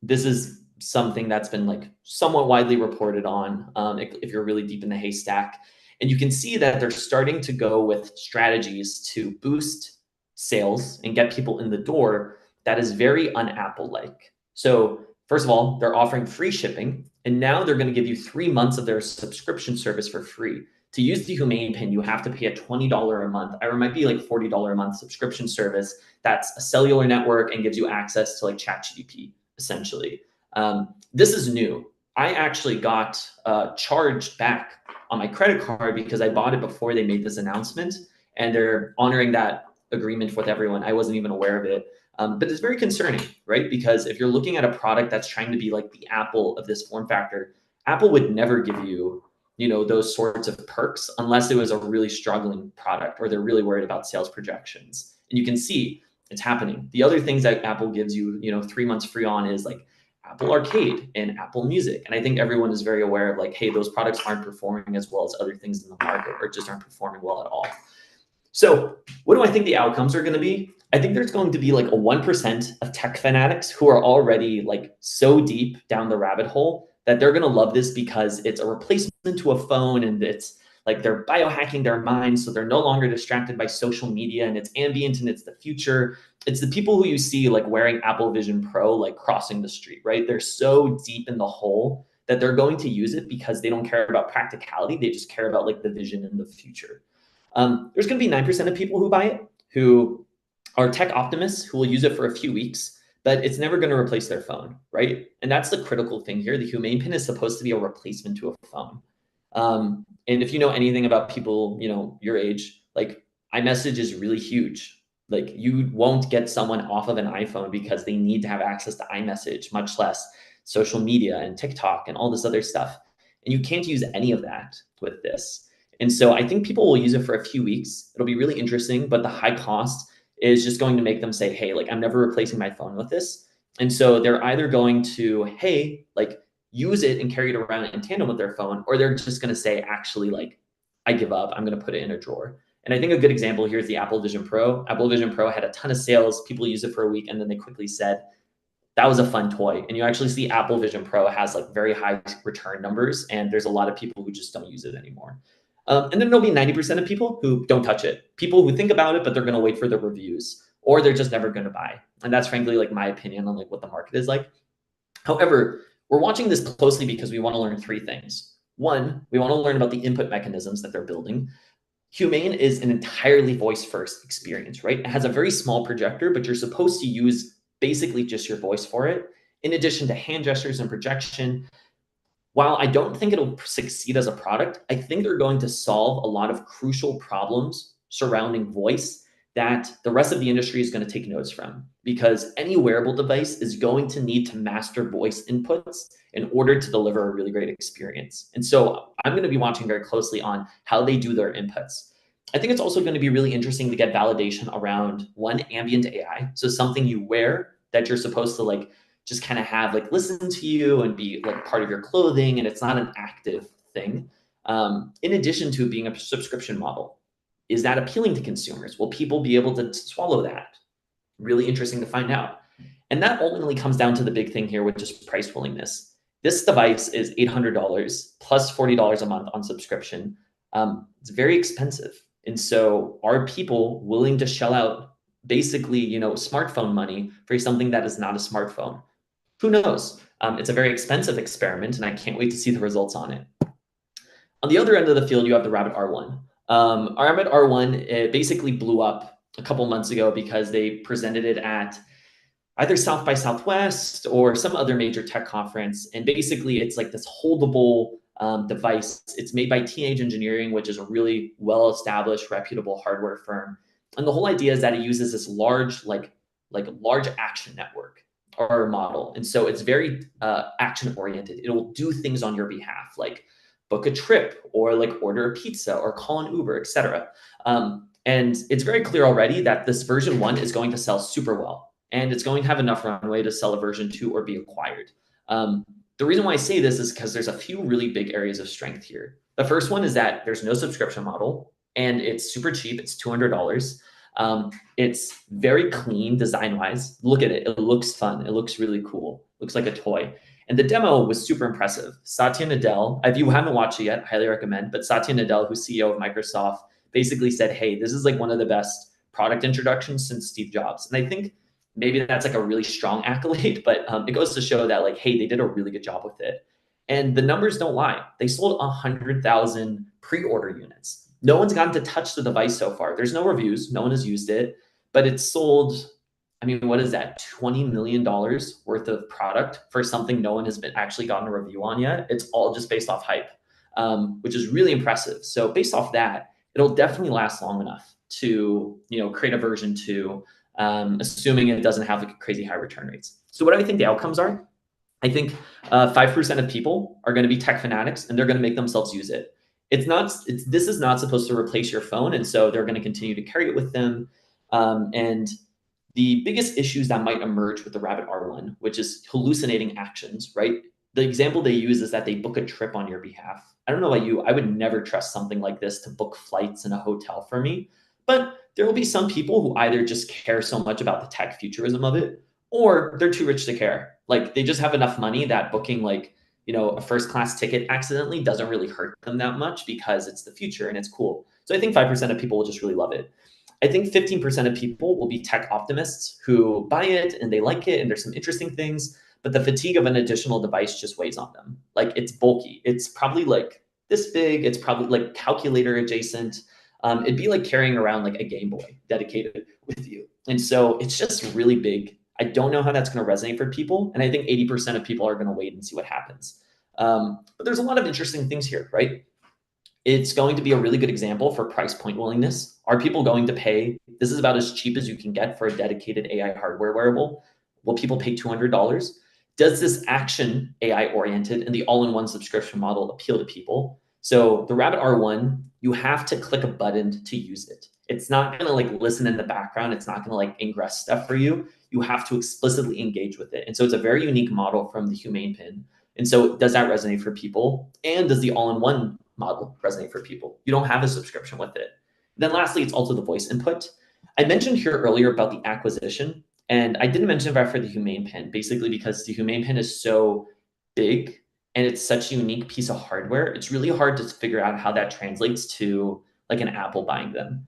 [SPEAKER 2] this is something that's been like somewhat widely reported on if you're really deep in the haystack. And you can see that they're starting to go with strategies to boost sales and get people in the door that is very un-Apple-like. So first of all, they're offering free shipping, and now they're going to give you 3 months of their subscription service for free. To use the Humane Pin, you have to pay a $20 a month, or it might be like $40 a month subscription service that's a cellular network and gives you access to like ChatGPT, essentially. This is new. I actually got charged back on my credit card because I bought it before they made this announcement, and they're honoring that agreement with everyone. I wasn't even aware of it. But it's very concerning, right? Because if you're looking at a product that's trying to be like the Apple of this form factor, Apple would never give you, those sorts of perks unless it was a really struggling product or they're really worried about sales projections. And you can see it's happening. The other things that Apple gives you, 3 months free on is like Apple Arcade and Apple Music. And I think everyone is very aware of like, hey, those products aren't performing as well as other things in the market or just aren't performing well at all. So what do I think the outcomes are going to be? I think there's going to be like a 1% of tech fanatics who are already like so deep down the rabbit hole that they're going to love this because it's a replacement to a phone, and it's like they're biohacking their minds so they're no longer distracted by social media, and it's ambient and it's the future. It's the people who you see like wearing Apple Vision Pro, like crossing the street, right? They're so deep in the hole that they're going to use it because they don't care about practicality. They just care about like the vision and the future. There's going to be 9% of people who buy it who are tech optimists who will use it for a few weeks, but it's never going to replace their phone, right? And that's the critical thing here. The Humane Pin is supposed to be a replacement to a phone. And if you know anything about people, your age, like iMessage is really huge. Like you won't get someone off of an iPhone because they need to have access to iMessage, much less social media and TikTok and all this other stuff. And you can't use any of that with this. And so I think people will use it for a few weeks. It'll be really interesting, but the high cost is just going to make them say, hey, like I'm never replacing my phone with this. And so they're either going to, hey, like use it and carry it around in tandem with their phone, or they're just going to say, actually, like I give up. I'm going to put it in a drawer. And I think a good example here is the Apple Vision Pro. Apple Vision Pro had a ton of sales. People used it for a week, and then they quickly said, that was a fun toy. And you actually see Apple Vision Pro has like very high return numbers, and there's a lot of people who just don't use it anymore. And then there'll be 90% of people who don't touch it. People who think about it, but they're going to wait for the reviews, or they're just never going to buy. And that's frankly like my opinion on like what the market is like. However, we're watching this closely because we want to learn three things. One, we want to learn about the input mechanisms that they're building. Humane is an entirely voice-first experience, right? It has a very small projector, but you're supposed to use basically just your voice for it, in addition to hand gestures and projection. While I don't think it'll succeed as a product, I think they're going to solve a lot of crucial problems surrounding voice that the rest of the industry is going to take notes from, because any wearable device is going to need to master voice inputs in order to deliver a really great experience. And so I'm going to be watching very closely on how they do their inputs. I think it's also going to be really interesting to get validation around one, ambient AI. So something you wear that you're supposed to like just kind of have like listen to you and be like part of your clothing, and it's not an active thing. In addition to being a subscription model, is that appealing to consumers? Will people be able to swallow that? Really interesting to find out. And that ultimately comes down to the big thing here, which is price willingness. This device is $800 plus $40 a month on subscription. It's very expensive. And so are people willing to shell out basically, smartphone money for something that is not a smartphone? Who knows? It's a very expensive experiment, and I can't wait to see the results on it. On the other end of the field, you have the Rabbit R1. Rabbit R1, it basically blew up a couple months ago because they presented it at either South by Southwest or some other major tech conference. And basically, it's like this holdable device. It's made by Teenage Engineering, which is a really well-established, reputable hardware firm. And the whole idea is that it uses this large, like large action network or model. And so it's very action oriented. It will do things on your behalf, like book a trip or like order a pizza or call an Uber, etc. And it's very clear already that this version 1 is going to sell super well, and it's going to have enough runway to sell a version 2 or be acquired. The reason why I say this is because there's a few really big areas of strength here. The first one is that there's no subscription model, and it's super cheap. It's $200. It's very clean design-wise. Look at it. It looks fun. It looks really cool. Looks like a toy. And the demo was super impressive. Satya Nadella, if you haven't watched it yet, highly recommend. But Satya Nadella, who's CEO of Microsoft, basically said, hey, this is like one of the best product introductions since Steve Jobs. And I think maybe that's like a really strong accolade, but it goes to show that like, hey, they did a really good job with it. And the numbers don't lie. They sold 100,000 pre-order units. No one's gotten to touch the device so far. There's no reviews. No one has used it, but it's sold, I mean, what is that? $20 million worth of product for something no one has been actually gotten a review on yet. It's all just based off hype, which is really impressive. So based off that, it'll definitely last long enough to, create a version 2, assuming it doesn't have like crazy high return rates. So what do I think the outcomes are? I think 5% of people are going to be tech fanatics and they're going to make themselves use it. This is not supposed to replace your phone. And so they're going to continue to carry it with them. And the biggest issues that might emerge with the Rabbit R1, which is hallucinating actions, right? The example they use is that they book a trip on your behalf. I don't know about you, I would never trust something like this to book flights in a hotel for me. But there will be some people who either just care so much about the tech futurism of it, or they're too rich to care. Like they just have enough money that booking a first class ticket accidentally doesn't really hurt them that much because it's the future and it's cool. So I think 5% of people will just really love it. I think 15% of people will be tech optimists who buy it and they like it and there's some interesting things, but the fatigue of an additional device just weighs on them. Like it's bulky. It's probably like this big. It's probably like calculator adjacent. It'd be like carrying around like a Game Boy dedicated with you. And so it's just really big. I don't know how that's going to resonate for people. And I think 80% of people are going to wait and see what happens. But there's a lot of interesting things here, right? It's going to be a really good example for price point willingness. Are people going to pay? This is about as cheap as you can get for a dedicated AI hardware wearable. Will people pay $200? Does this action AI oriented and the all-in-one subscription model appeal to people? So the Rabbit R1, you have to click a button to use it. It's not going to like listen in the background. It's not going to like ingress stuff for you. You have to explicitly engage with it. And so it's a very unique model from the Humane Pin. And so does that resonate for people? And does the all-in-one model resonate for people? You don't have a subscription with it. Then lastly, it's also the voice input. I mentioned here earlier about the acquisition, and I didn't mention that for the Humane Pin, basically because the Humane Pin is so big and it's such a unique piece of hardware. It's really hard to figure out how that translates to like an Apple buying them.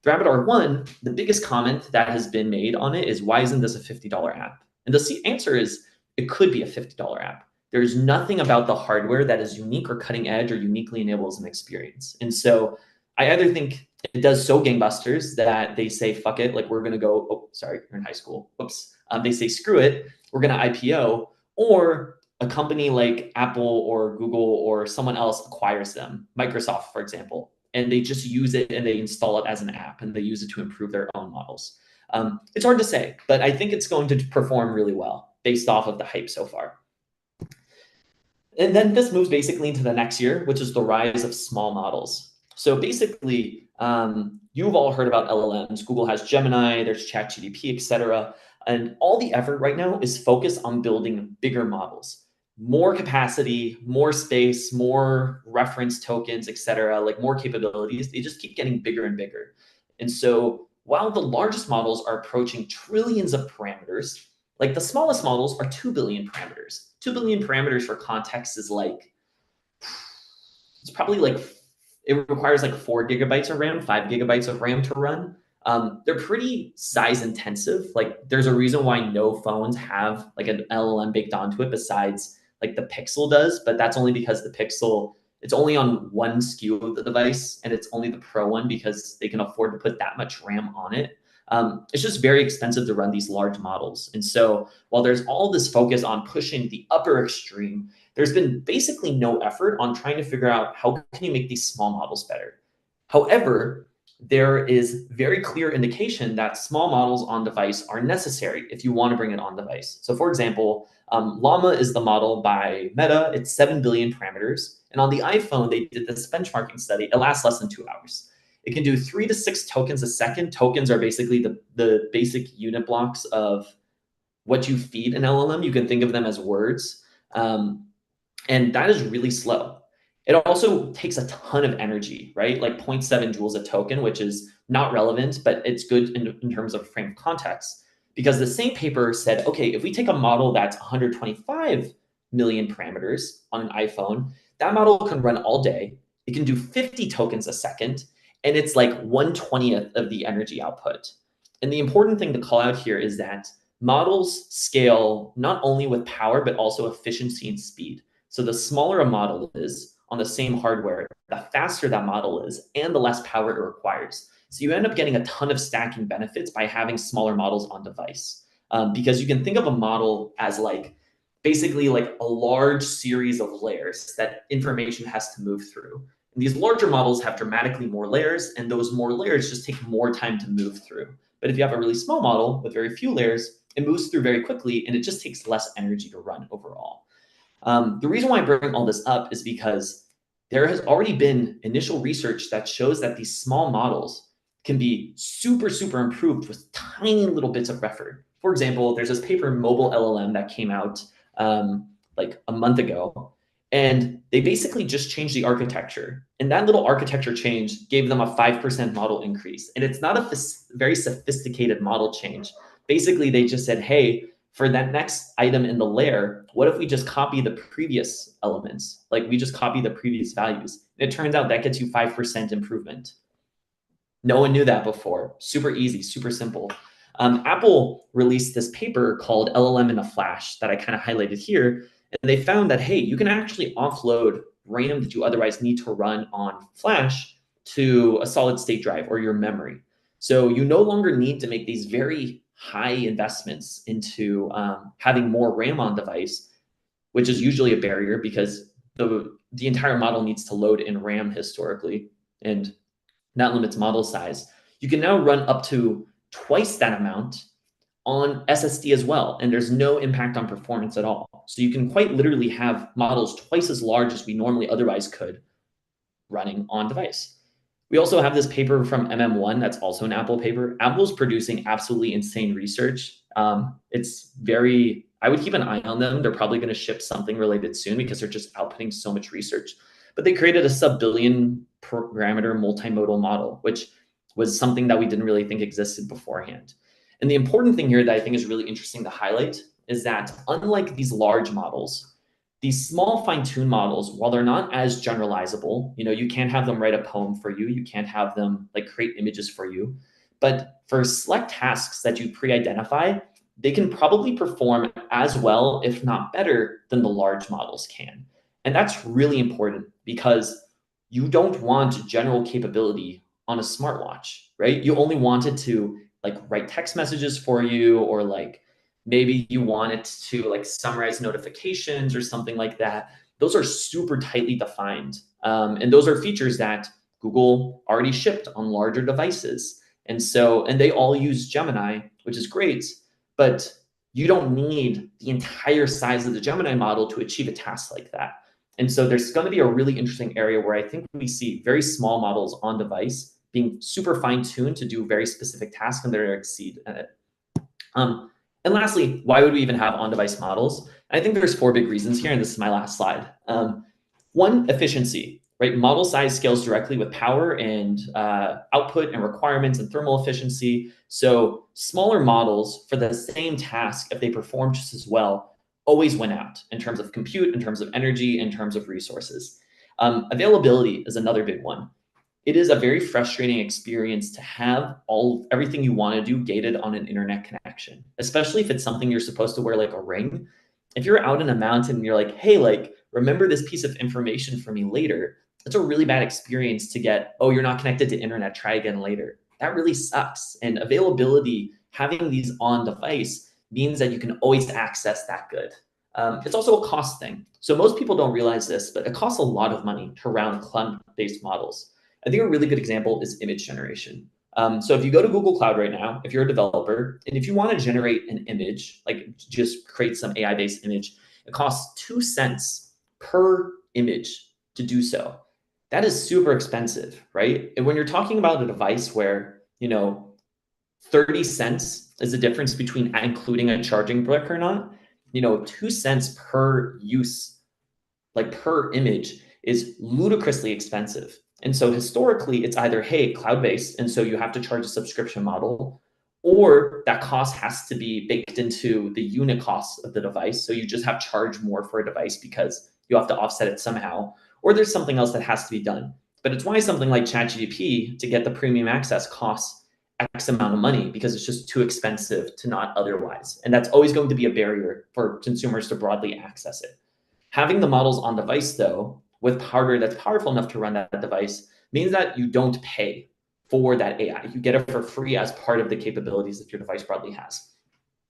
[SPEAKER 2] The Rabbit R1, the biggest comment that has been made on it is, why isn't this a $50 app? And the answer is, it could be a $50 app. There's nothing about the hardware that is unique or cutting edge or uniquely enables an experience. And so I either think it does so gangbusters that they say, fuck it, like we're going to go, oh, sorry, you're in high school. Whoops. They say, screw it, we're going to IPO, or a company like Apple or Google or someone else acquires them, Microsoft, for example, and they just use it and they install it as an app and they use it to improve their own models. It's hard to say, but I think it's going to perform really well based off of the hype so far. And then this moves basically into the next year, which is the rise of small models. So basically, you've all heard about LLMs. Google has Gemini, there's ChatGPT, et cetera. And all the effort right now is focused on building bigger models, more capacity, more space, more reference tokens, et cetera, like more capabilities. They just keep getting bigger and bigger. And so while the largest models are approaching trillions of parameters, like the smallest models are 2 billion parameters. 2 billion parameters for context is like, it's probably like, it requires like 4 gigabytes of RAM, 5 gigabytes of RAM to run. They're pretty size intensive. Like there's a reason why no phones have like an LLM baked onto it besides like the Pixel does, but that's only because the Pixel, it's only on one SKU of the device and it's only the Pro one because they can afford to put that much RAM on it. It's just very expensive to run these large models. And so while there's all this focus on pushing the upper extreme, there's been basically no effort on trying to figure out how can you make these small models better. However, there is very clear indication that small models on device are necessary if you want to bring it on device. So for example, Llama is the model by Meta. It's 7 billion parameters. And on the iPhone, they did this benchmarking study. It lasts less than 2 hours. It can do 3 to 6 tokens a second. Tokens are basically the basic unit blocks of what you feed an LLM. You can think of them as words. And that is really slow. It also takes a ton of energy, right? Like 0.7 joules a token, which is not relevant, but it's good in terms of frame of context. Because the same paper said, okay, if we take a model that's 125 million parameters on an iPhone, that model can run all day. It can do 50 tokens a second, and it's like 1/20th of the energy output. And the important thing to call out here is that models scale not only with power, but also efficiency and speed. So So the smaller a model is on the same hardware, the faster that model is and the less power it requires. So you end up getting a ton of stacking benefits by having smaller models on device. Because you can think of a model as like basically like a large series of layers that information has to move through. And these larger models have dramatically more layers, and those more layers just take more time to move through. But if you have a really small model with very few layers, it moves through very quickly and it just takes less energy to run overall. The reason why I bring all this up is because there has already been initial research that shows that these small models can be super, super improved with tiny little bits of effort. For example, there's this paper, Mobile LLM, that came out like a month ago, and they basically just changed the architecture. And that little architecture change gave them a 5% model increase. And it's not a very sophisticated model change. Basically, they just said, hey, for that next item in the layer, what if we just copy the previous elements? Like we just copy the previous values. And it turns out that gets you 5% improvement. No one knew that before. Super easy, super simple. Apple released this paper called LLM in a Flash that I kind of highlighted here. And they found that, hey, you can actually offload RAM that you otherwise need to run on Flash to a solid state drive or your memory. So you no longer need to make these very high investments into having more RAM on device, which is usually a barrier because the entire model needs to load in RAM historically, and that limits model size. You can now run up to twice that amount on SSD as well, and there's no impact on performance at all. So you can quite literally have models twice as large as we normally otherwise could running on device. We also have this paper from MM1 that's also an Apple paper. Apple's producing absolutely insane research. It's very, I would keep an eye on them. They're probably going to ship something related soon because they're just outputting so much research. But they created a sub-billion parameter multimodal model, which was something that we didn't really think existed beforehand. And the important thing here that I think is really interesting to highlight is that unlike these large models, these small fine-tuned models, while they're not as generalizable, you can't have them write a poem for you. You can't have them like create images for you. But for select tasks that you pre-identify, they can probably perform as well, if not better, than the large models can. And that's really important because you don't want general capability on a smartwatch, right? You only want it to like write text messages for you, or like maybe you want it to like summarize notifications or something like that. Those are super tightly defined. And those are features that Google already shipped on larger devices. And they all use Gemini, which is great, but you don't need the entire size of the Gemini model to achieve a task like that. And so there's going to be a really interesting area where I think we see very small models on device being super fine-tuned to do very specific tasks and they're exceed it. And lastly, why would we even have on-device models? I think there's 4 big reasons here, and this is my last slide. One, efficiency, right? Model size scales directly with power and output and requirements and thermal efficiency. So smaller models for the same task, if they perform just as well, always win out in terms of compute, in terms of energy, in terms of resources. Availability is another big one. It is a very frustrating experience to have everything you want to do gated on an internet connection, especially if it's something you're supposed to wear like a ring. If you're out in a mountain and you're like, hey, like, remember this piece of information for me later, it's a really bad experience to get, oh, you're not connected to internet, try again later. That really sucks. And availability, having these on device means that you can always access that good. It's also a cost thing. So most people don't realize this, but it costs a lot of money to run cloud-based models. I think a really good example is image generation. So if you go to Google Cloud right now, if you're a developer, and if you want to generate an image, like just create some AI-based image, it costs 2 cents per image to do so. That is super expensive, right? And when you're talking about a device where, 30 cents is the difference between including a charging brick or not, 2 cents per use, like per image, is ludicrously expensive. And so historically, it's either, hey, cloud-based, and so you have to charge a subscription model, or that cost has to be baked into the unit cost of the device. So you just have to charge more for a device because you have to offset it somehow, or there's something else that has to be done. But it's why something like ChatGPT to get the premium access costs X amount of money, because it's just too expensive to not otherwise. And that's always going to be a barrier for consumers to broadly access it. Having the models on device, though, with hardware that's powerful enough to run that device, means that you don't pay for that AI. You get it for free as part of the capabilities that your device broadly has.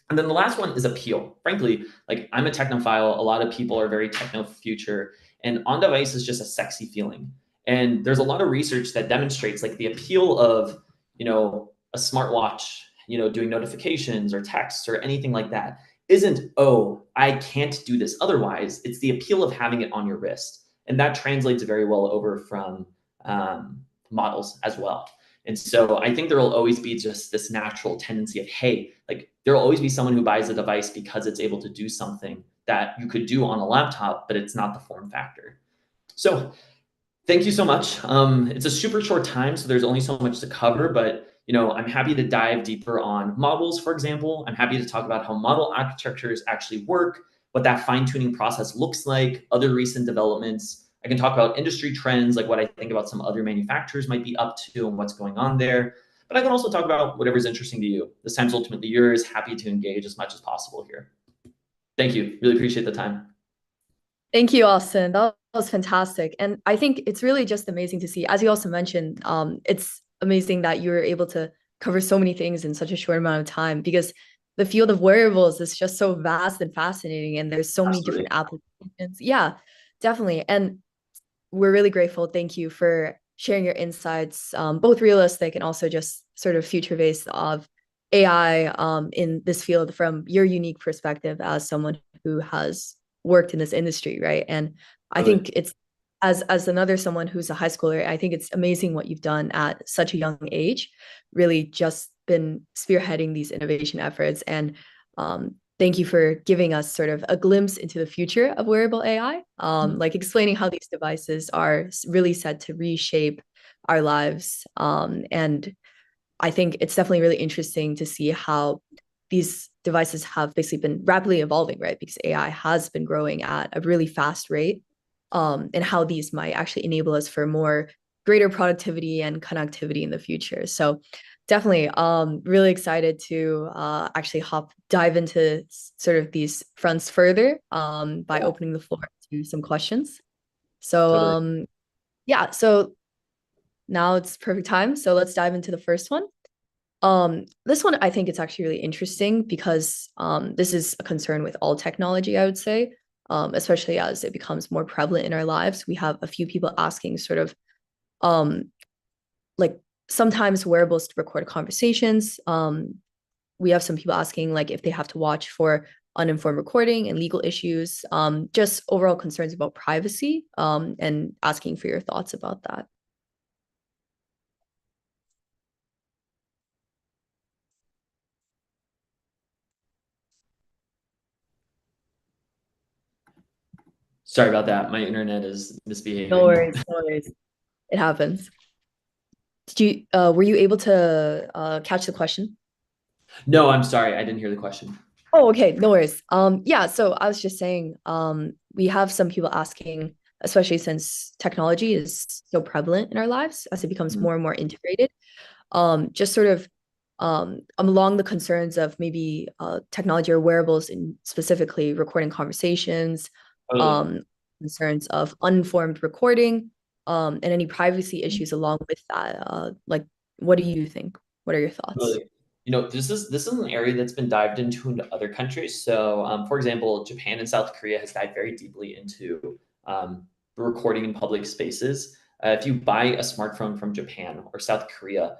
[SPEAKER 2] And then the last one is appeal. Frankly, like I'm a technophile. A lot of people are very techno future, and on device is just a sexy feeling. And there's a lot of research that demonstrates like the appeal of, a smartwatch, doing notifications or texts or anything like that isn't, oh, I can't do this otherwise. It's the appeal of having it on your wrist. And that translates very well over from models as well. And so I think there will always be just this natural tendency of, hey, like there will always be someone who buys a device because it's able to do something that you could do on a laptop, but it's not the form factor. So thank you so much. It's a super short time, so there's only so much to cover, but I'm happy to dive deeper on models, for example. I'm happy to talk about how model architectures actually work, what that fine-tuning process looks like, other recent developments. I can talk about industry trends, like what I think about some other manufacturers might be up to and what's going on there. But I can also talk about whatever's interesting to you. This time's ultimately yours. Happy to engage as much as possible here. Thank you. Really appreciate the time.
[SPEAKER 1] Thank you, Austin. That was fantastic. And I think it's really just amazing to see, as you also mentioned, it's amazing that you were able to cover so many things in such a short amount of time because the field of wearables is just so vast and fascinating, and there's so many
[SPEAKER 2] Absolutely.
[SPEAKER 1] different applications. Yeah, definitely. And we're really grateful. Thank you for sharing your insights, both realistic and also just sort of future based of AI in this field from your unique perspective as someone who has worked in this industry, right? And I
[SPEAKER 2] Totally.
[SPEAKER 1] think it's as another someone who's a high schooler, I think it's amazing what you've done at such a young age, really just been spearheading these innovation efforts. And thank you for giving us sort of a glimpse into the future of wearable AI, like explaining how these devices are really set to reshape our lives. And I think it's definitely really interesting to see how these devices have basically been rapidly evolving, right? Because AI has been growing at a really fast rate, and how these might actually enable us for more greater productivity and connectivity in the future. So definitely really excited to actually dive into sort of these fronts further by
[SPEAKER 2] Yeah,
[SPEAKER 1] opening the floor to some questions. So
[SPEAKER 2] totally.
[SPEAKER 1] yeah, so now it's perfect time. So let's dive into the first one. This one I think it's actually really interesting because this is a concern with all technology, I would say, especially as it becomes more prevalent in our lives. We have a few people asking sort of um, like sometimes wearables to record conversations. We have some people asking like if they have to watch for uninformed recording and legal issues, just overall concerns about privacy, and asking for your thoughts about that.
[SPEAKER 2] Sorry about that. My internet is
[SPEAKER 1] No
[SPEAKER 2] misbehaving.
[SPEAKER 1] worries, no worries. It happens. Did you were you able to catch the question?
[SPEAKER 2] No, I'm sorry. I didn't hear the question.
[SPEAKER 1] Oh, okay, no worries. Yeah, so I was just saying, we have some people asking, especially since technology is so prevalent in our lives as it becomes
[SPEAKER 2] Mhm.
[SPEAKER 1] more and more integrated, just sort of along the concerns of maybe technology or wearables in specifically recording conversations,
[SPEAKER 2] Totally.
[SPEAKER 1] um, concerns of uninformed recording, and any privacy issues along with that. Like, what do you think? What are your thoughts?
[SPEAKER 2] Totally. This is an area that's been dived into other countries. So, for example, Japan and South Korea has dived very deeply into the recording in public spaces. If you buy a smartphone from Japan or South Korea,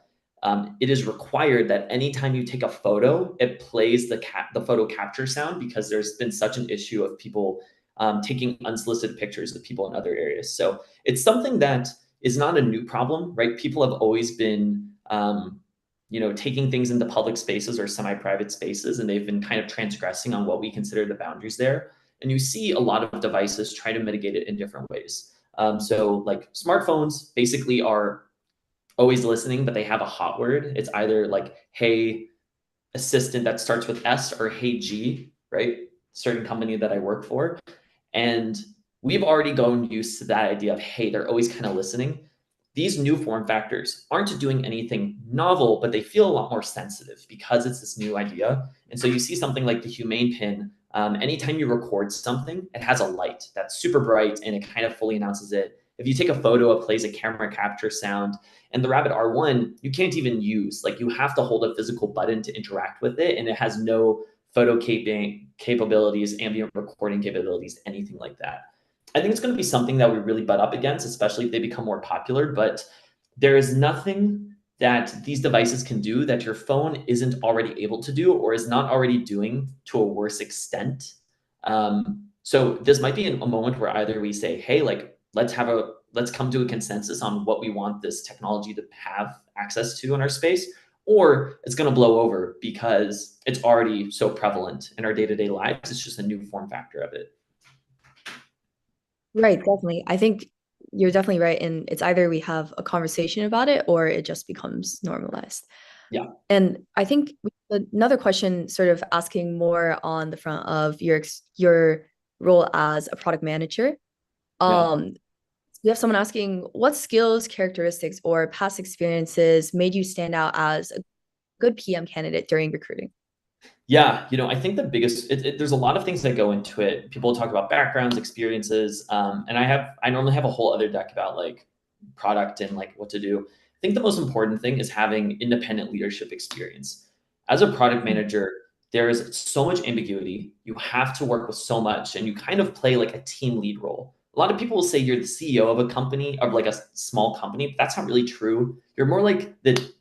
[SPEAKER 2] it is required that anytime you take a photo, it plays the photo capture sound because there's been such an issue of people taking unsolicited pictures of people in other areas. So it's something that is not a new problem, right? People have always been taking things into public spaces or semi-private spaces, and they've been kind of transgressing on what we consider the boundaries there. And you see a lot of devices try to mitigate it in different ways. So like smartphones basically are always listening, but they have a hot word. It's either like, hey, assistant that starts with S or hey G, right? Certain company that I work for. And we've already gotten used to that idea of, hey, they're always kind of listening. These new form factors aren't doing anything novel, but they feel a lot more sensitive because it's this new idea. And so you see something like the Humane pin Anytime you record something, it has a light that's super bright and it kind of fully announces it. If you take a photo, it plays a camera capture sound. And the Rabbit R1, you can't even use. Like, you have to hold a physical button to interact with it, and it has no photo capabilities, ambient recording capabilities, anything like that. I think it's going to be something that we really butt up against, especially if they become more popular. But there is nothing that these devices can do that your phone isn't already able to do or is not already doing to a worse extent. So this might be a moment where either we say, hey, like, let's come to a consensus on what we want this technology to have access to in our space, or it's going to blow over because it's already so prevalent in our day-to-day lives. It's just a new form factor of it.
[SPEAKER 1] Right, definitely. I think you're definitely right. And it's either we have a conversation about it or it just becomes normalized.
[SPEAKER 2] Yeah.
[SPEAKER 1] And I think another question, sort of asking more on the front of your role as a product manager.
[SPEAKER 2] Yeah.
[SPEAKER 1] Um, we have someone asking, what skills, characteristics, or past experiences made you stand out as a good PM candidate during recruiting?
[SPEAKER 2] Yeah, I think the biggest there's a lot of things that go into it. People talk about backgrounds, experiences, and I normally have a whole other deck about like product and like what to do. I think the most important thing is having independent leadership experience. As a product manager, there is so much ambiguity. You have to work with so much, and you kind of play like a team lead role. A lot of people will say you're the CEO of a company, of like a small company, but that's not really true. You're more like the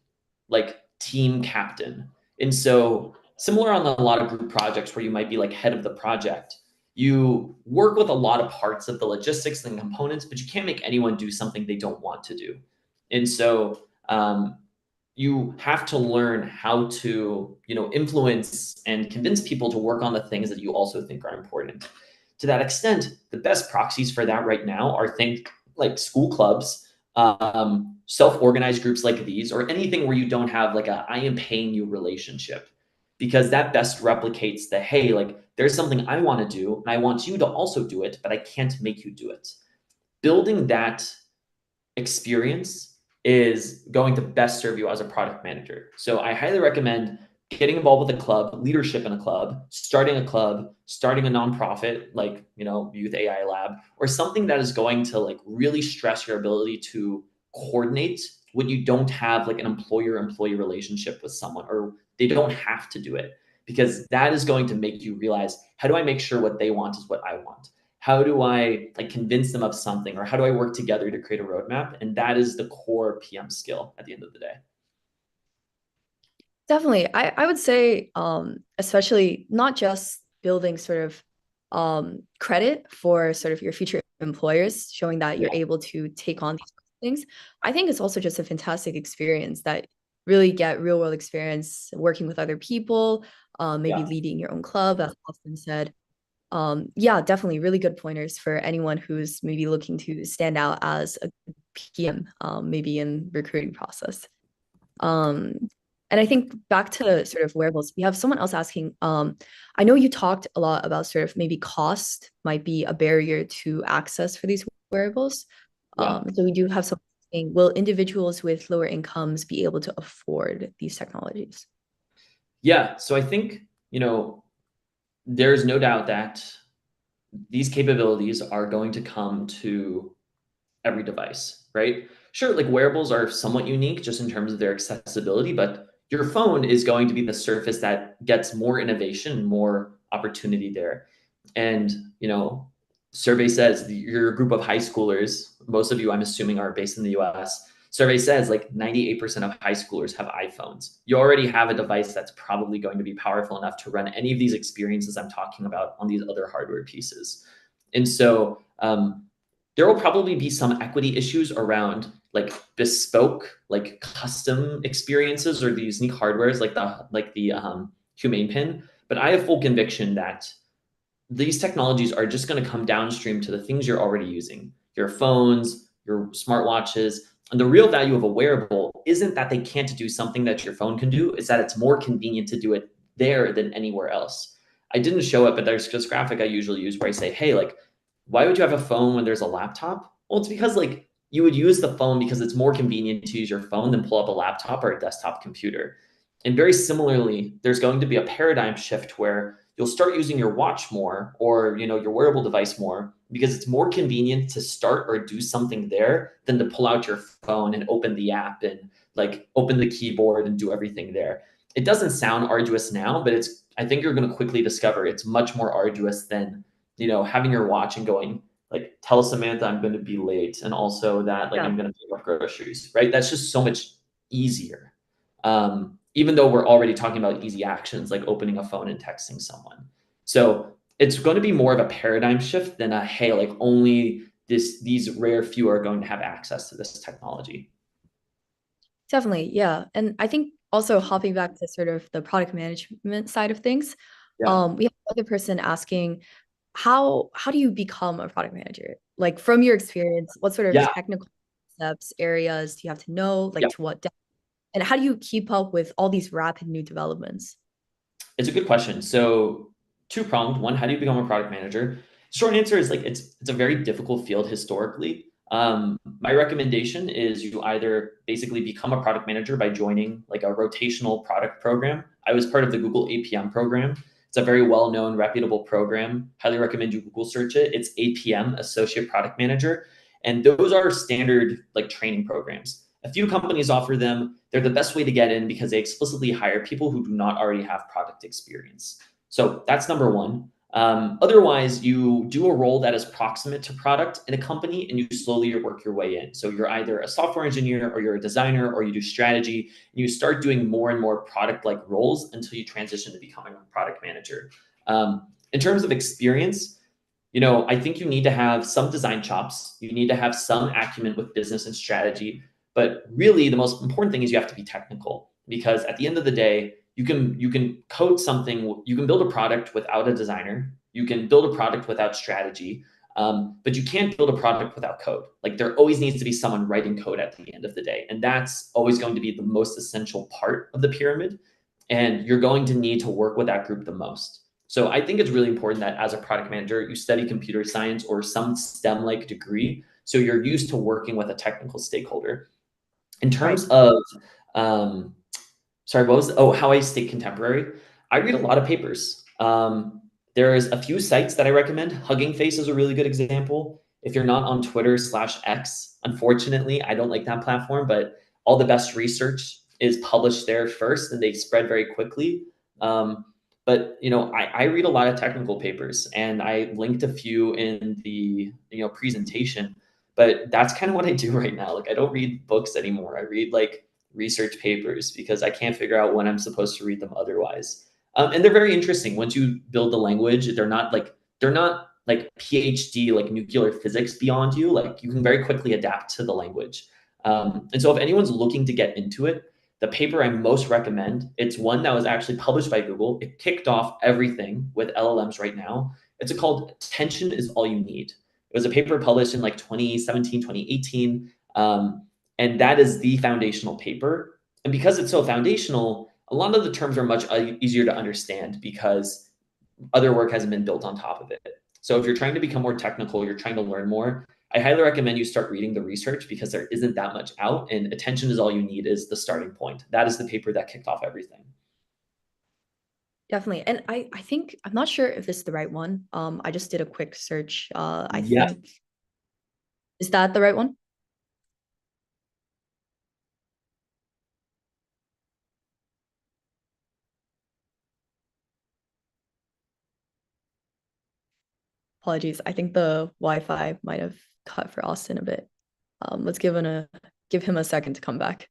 [SPEAKER 2] team captain. And so similar on a lot of group projects where you might be like head of the project, you work with a lot of parts of the logistics and components, but you can't make anyone do something they don't want to do. And so you have to learn how to, influence and convince people to work on the things that you also think are important. To that extent, the best proxies for that right now are things like school clubs, self-organized groups like these, or anything where you don't have like a I am paying you relationship, because that best replicates the, hey, like, there's something I want to do and I want you to also do it, but I can't make you do it. Building that experience is going to best serve you as a product manager. So I highly recommend getting involved with a club, leadership in a club, starting a nonprofit like, Youth AI Lab, or something that is going to like really stress your ability to coordinate when you don't have like an employer-employee relationship with someone, or they don't have to do it, because that is going to make you realize, how do I make sure what they want is what I want? How do I like convince them of something, or how do I work together to create a roadmap? And that is the core PM skill at the end of the day.
[SPEAKER 1] Definitely. I would say, especially not just building sort of credit for sort of your future employers, showing that you're
[SPEAKER 2] Yeah.
[SPEAKER 1] able to take on these things. I think it's also just a fantastic experience that really get real world experience working with other people, maybe
[SPEAKER 2] Yeah.
[SPEAKER 1] leading your own club, as Austin said. Yeah, definitely really good pointers for anyone who's maybe looking to stand out as a PM, maybe in recruiting process. Um, and I think back to sort of wearables, we have someone else asking, I know you talked a lot about sort of maybe cost might be a barrier to access for these wearables.
[SPEAKER 2] Yeah.
[SPEAKER 1] So we do have some saying, will individuals with lower incomes be able to afford these technologies?
[SPEAKER 2] Yeah. So I think, there's no doubt that these capabilities are going to come to every device, right? Sure, like wearables are somewhat unique just in terms of their accessibility, but your phone is going to be the surface that gets more innovation, more opportunity there. And, survey says you're a group of high schoolers, most of you, I'm assuming, are based in the US. Survey says like 98% of high schoolers have iPhones. You already have a device that's probably going to be powerful enough to run any of these experiences I'm talking about on these other hardware pieces. And so there will probably be some equity issues around like bespoke, like custom experiences, or these unique hardwares like the Humane Pin. But I have full conviction that these technologies are just going to come downstream to the things you're already using, your phones, your smartwatches. And the real value of a wearable isn't that they can't do something that your phone can do, it's that it's more convenient to do it there than anywhere else. I didn't show it, but there's this graphic I usually use where I say, hey, like, why would you have a phone when there's a laptop? Well, it's because like you would use the phone because it's more convenient to use your phone than pull up a laptop or a desktop computer. And very similarly, there's going to be a paradigm shift where you'll start using your watch more, or your wearable device more, because it's more convenient to start or do something there than to pull out your phone and open the app and like open the keyboard and do everything there. It doesn't sound arduous now, but I think you're going to quickly discover it's much more arduous than having your watch and going like, tell Samantha I'm going to be late, and also that like
[SPEAKER 1] Yeah.
[SPEAKER 2] I'm going to pick up groceries, right? That's just so much easier. Even though we're already talking about easy actions like opening a phone and texting someone. So it's going to be more of a paradigm shift than a, hey, like only these rare few are going to have access to this technology.
[SPEAKER 1] Definitely, yeah. And I think also hopping back to sort of the product management side of things,
[SPEAKER 2] Yeah.
[SPEAKER 1] we have another person asking, how do you become a product manager? Like from your experience, what sort of
[SPEAKER 2] Yeah.
[SPEAKER 1] technical steps, areas do you have to know?
[SPEAKER 2] Yeah.
[SPEAKER 1] Like to what depth? And how do you keep up with all these rapid new developments?
[SPEAKER 2] It's a good question. So two-pronged. One, how do you become a product manager? Short answer is like it's a very difficult field historically. My recommendation is you either basically become a product manager by joining like a rotational product program. I was part of the Google APM program. It's a very well-known, reputable program. Highly recommend you Google search it. It's APM, Associate Product Manager. And those are standard like training programs. A few companies offer them. They're the best way to get in because they explicitly hire people who do not already have product experience. So that's number one. Otherwise, you do a role that is proximate to product in a company and you slowly work your way in. So you're either a software engineer or you're a designer or you do strategy, and you start doing more and more product-like roles until you transition to becoming a product manager. In terms of experience, I think you need to have some design chops. You need to have some acumen with business and strategy. But really, the most important thing is you have to be technical, because at the end of the day, you can code something, you can build a product without a designer, you can build a product without strategy, but you can't build a product without code. Like there always needs to be someone writing code at the end of the day, and that's always going to be the most essential part of the pyramid. And you're going to need to work with that group the most. So I think it's really important that as a product manager, you study computer science or some STEM-like degree, so you're used to working with a technical stakeholder. In
[SPEAKER 1] Right.
[SPEAKER 2] terms of, um, sorry, what was, oh, how I stay contemporary? I read a lot of papers. There's a few sites that I recommend. Hugging Face is a really good example. If you're not on Twitter/X, unfortunately, I don't like that platform, but all the best research is published there first and they spread very quickly. Um, but I read a lot of technical papers and I linked a few in the presentation, but that's kind of what I do right now. Like I don't read books anymore. I read like research papers because I can't figure out when I'm supposed to read them otherwise. And they're very interesting. Once you build the language, they're not like PhD like nuclear physics beyond you. Like you can very quickly adapt to the language. And so if anyone's looking to get into it, the paper I most recommend, it's one that was actually published by Google. It kicked off everything with LLMs right now. It's called Attention is All You Need. It was a paper published in like 2017, 2018. And that is the foundational paper. And because it's so foundational, a lot of the terms are much easier to understand because other work hasn't been built on top of it. So if you're trying to become more technical, you're trying to learn more, I highly recommend you start reading the research because there isn't that much out, and Attention is All You Need is the starting point. That is the paper that kicked off everything.
[SPEAKER 1] Definitely. And I think I'm not sure if this is the right one. I just did a quick search. I
[SPEAKER 2] Yes.
[SPEAKER 1] think, is that the right one? Apologies. I think the Wi-Fi might have cut for Austin a bit. Let's give him a second to come back.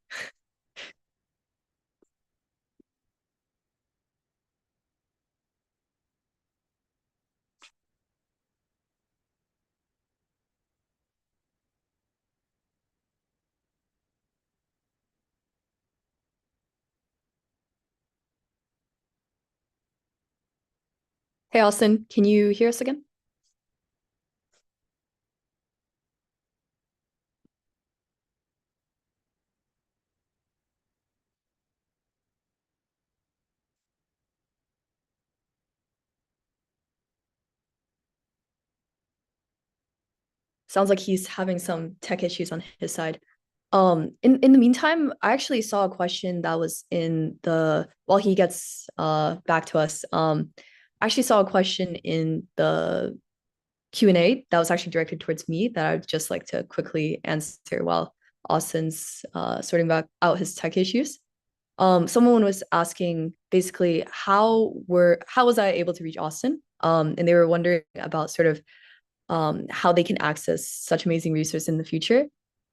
[SPEAKER 1] Hey Austin, can you hear us again? Sounds like he's having some tech issues on his side. In the meantime, I actually saw a question that was in the while he gets back to us. actually saw a question in the Q&A that was actually directed towards me that I'd just like to quickly answer while Austin's sorting out his tech issues. Someone was asking basically how was I able to reach Austin? And they were wondering about sort of how they can access such amazing resources in the future.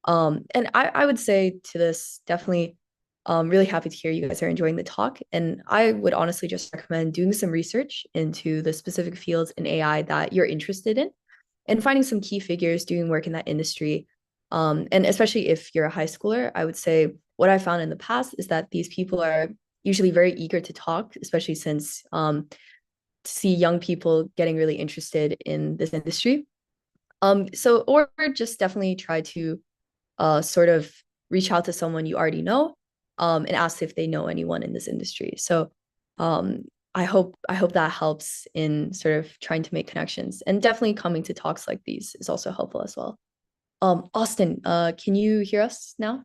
[SPEAKER 1] And I would say to this, definitely really happy to hear you guys are enjoying the talk. And I would honestly just recommend doing some research into the specific fields in AI that you're interested in and finding some key figures doing work in that industry. And especially if you're a high schooler, I would say what I found in the past is that these people are usually very eager to talk, especially since to see young people getting really interested in this industry. So or just definitely try to sort of reach out to someone you already know and ask if they know anyone in this industry. So um, I hope that helps in sort of trying to make connections and definitely coming to talks like these is also helpful as well. Austin, can you hear us now?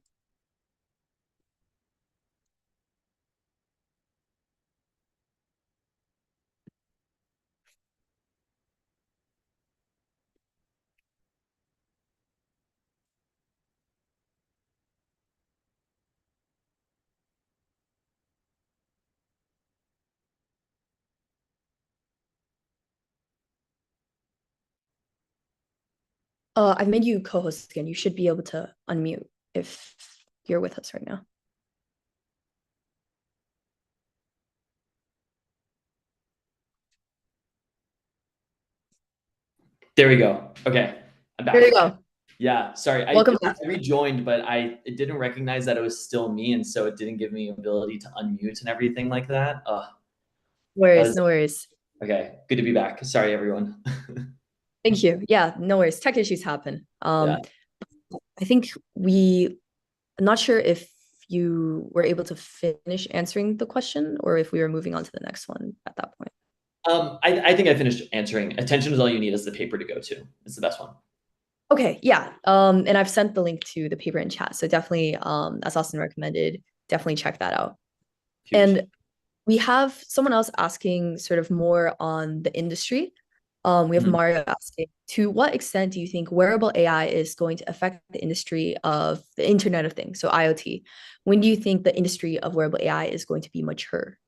[SPEAKER 1] I've made you co-host again. You should be able to unmute if you're with us right now.
[SPEAKER 2] There we go. Okay, I'm
[SPEAKER 1] There you
[SPEAKER 2] back.
[SPEAKER 1] go.
[SPEAKER 2] Yeah, sorry.
[SPEAKER 1] Welcome back.
[SPEAKER 2] I rejoined, but it didn't recognize that it was still me, and so it didn't give me ability to unmute and everything like that.
[SPEAKER 1] No
[SPEAKER 2] That
[SPEAKER 1] worries,
[SPEAKER 2] was
[SPEAKER 1] no worries.
[SPEAKER 2] okay. Good to be back. Sorry, everyone.
[SPEAKER 1] Thank you. Yeah, no worries. Tech issues happen.
[SPEAKER 2] Yeah.
[SPEAKER 1] I think I'm not sure if you were able to finish answering the question or if we were moving on to the next one at that point.
[SPEAKER 2] I think I finished answering. Attention is all you need is the paper to go to. It's the best one.
[SPEAKER 1] Okay, yeah. And I've sent the link to the paper in chat. So definitely, as Austin recommended, definitely check that out.
[SPEAKER 2] Huge.
[SPEAKER 1] And we have someone else asking sort of more on the industry. We have
[SPEAKER 2] Mhm.
[SPEAKER 1] Mario asking, to what extent do you think wearable AI is going to affect the industry of the Internet of Things, so IoT? When do you think the industry of wearable AI is going to be mature?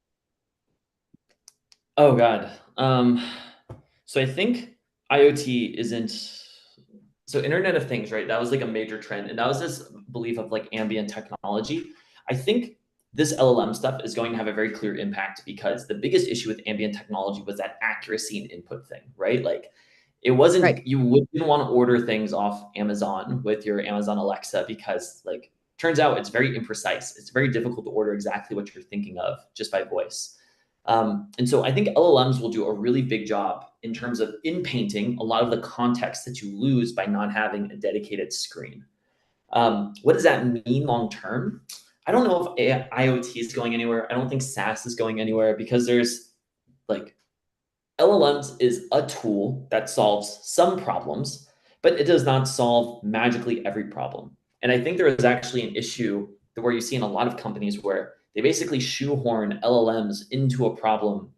[SPEAKER 2] Oh God. So I think IoT isn't so Internet of Things, right? That was like a major trend, and that was this belief of like ambient technology. I think this LLM stuff is going to have a very clear impact because the biggest issue with ambient technology was that accuracy and input thing, right? Like it wasn't
[SPEAKER 1] Right.
[SPEAKER 2] you wouldn't want to order things off Amazon with your Amazon Alexa because like turns out it's very imprecise. It's very difficult to order exactly what you're thinking of just by voice. And so I think LLMs will do a really big job in terms of in painting a lot of the context that you lose by not having a dedicated screen. What does that mean long term? I don't know if IoT is going anywhere. I don't think SaaS is going anywhere because there's like LLMs is a tool that solves some problems, but it does not solve magically every problem. And I think there is actually an issue where you see in a lot of companies where they basically shoehorn LLMs into a problem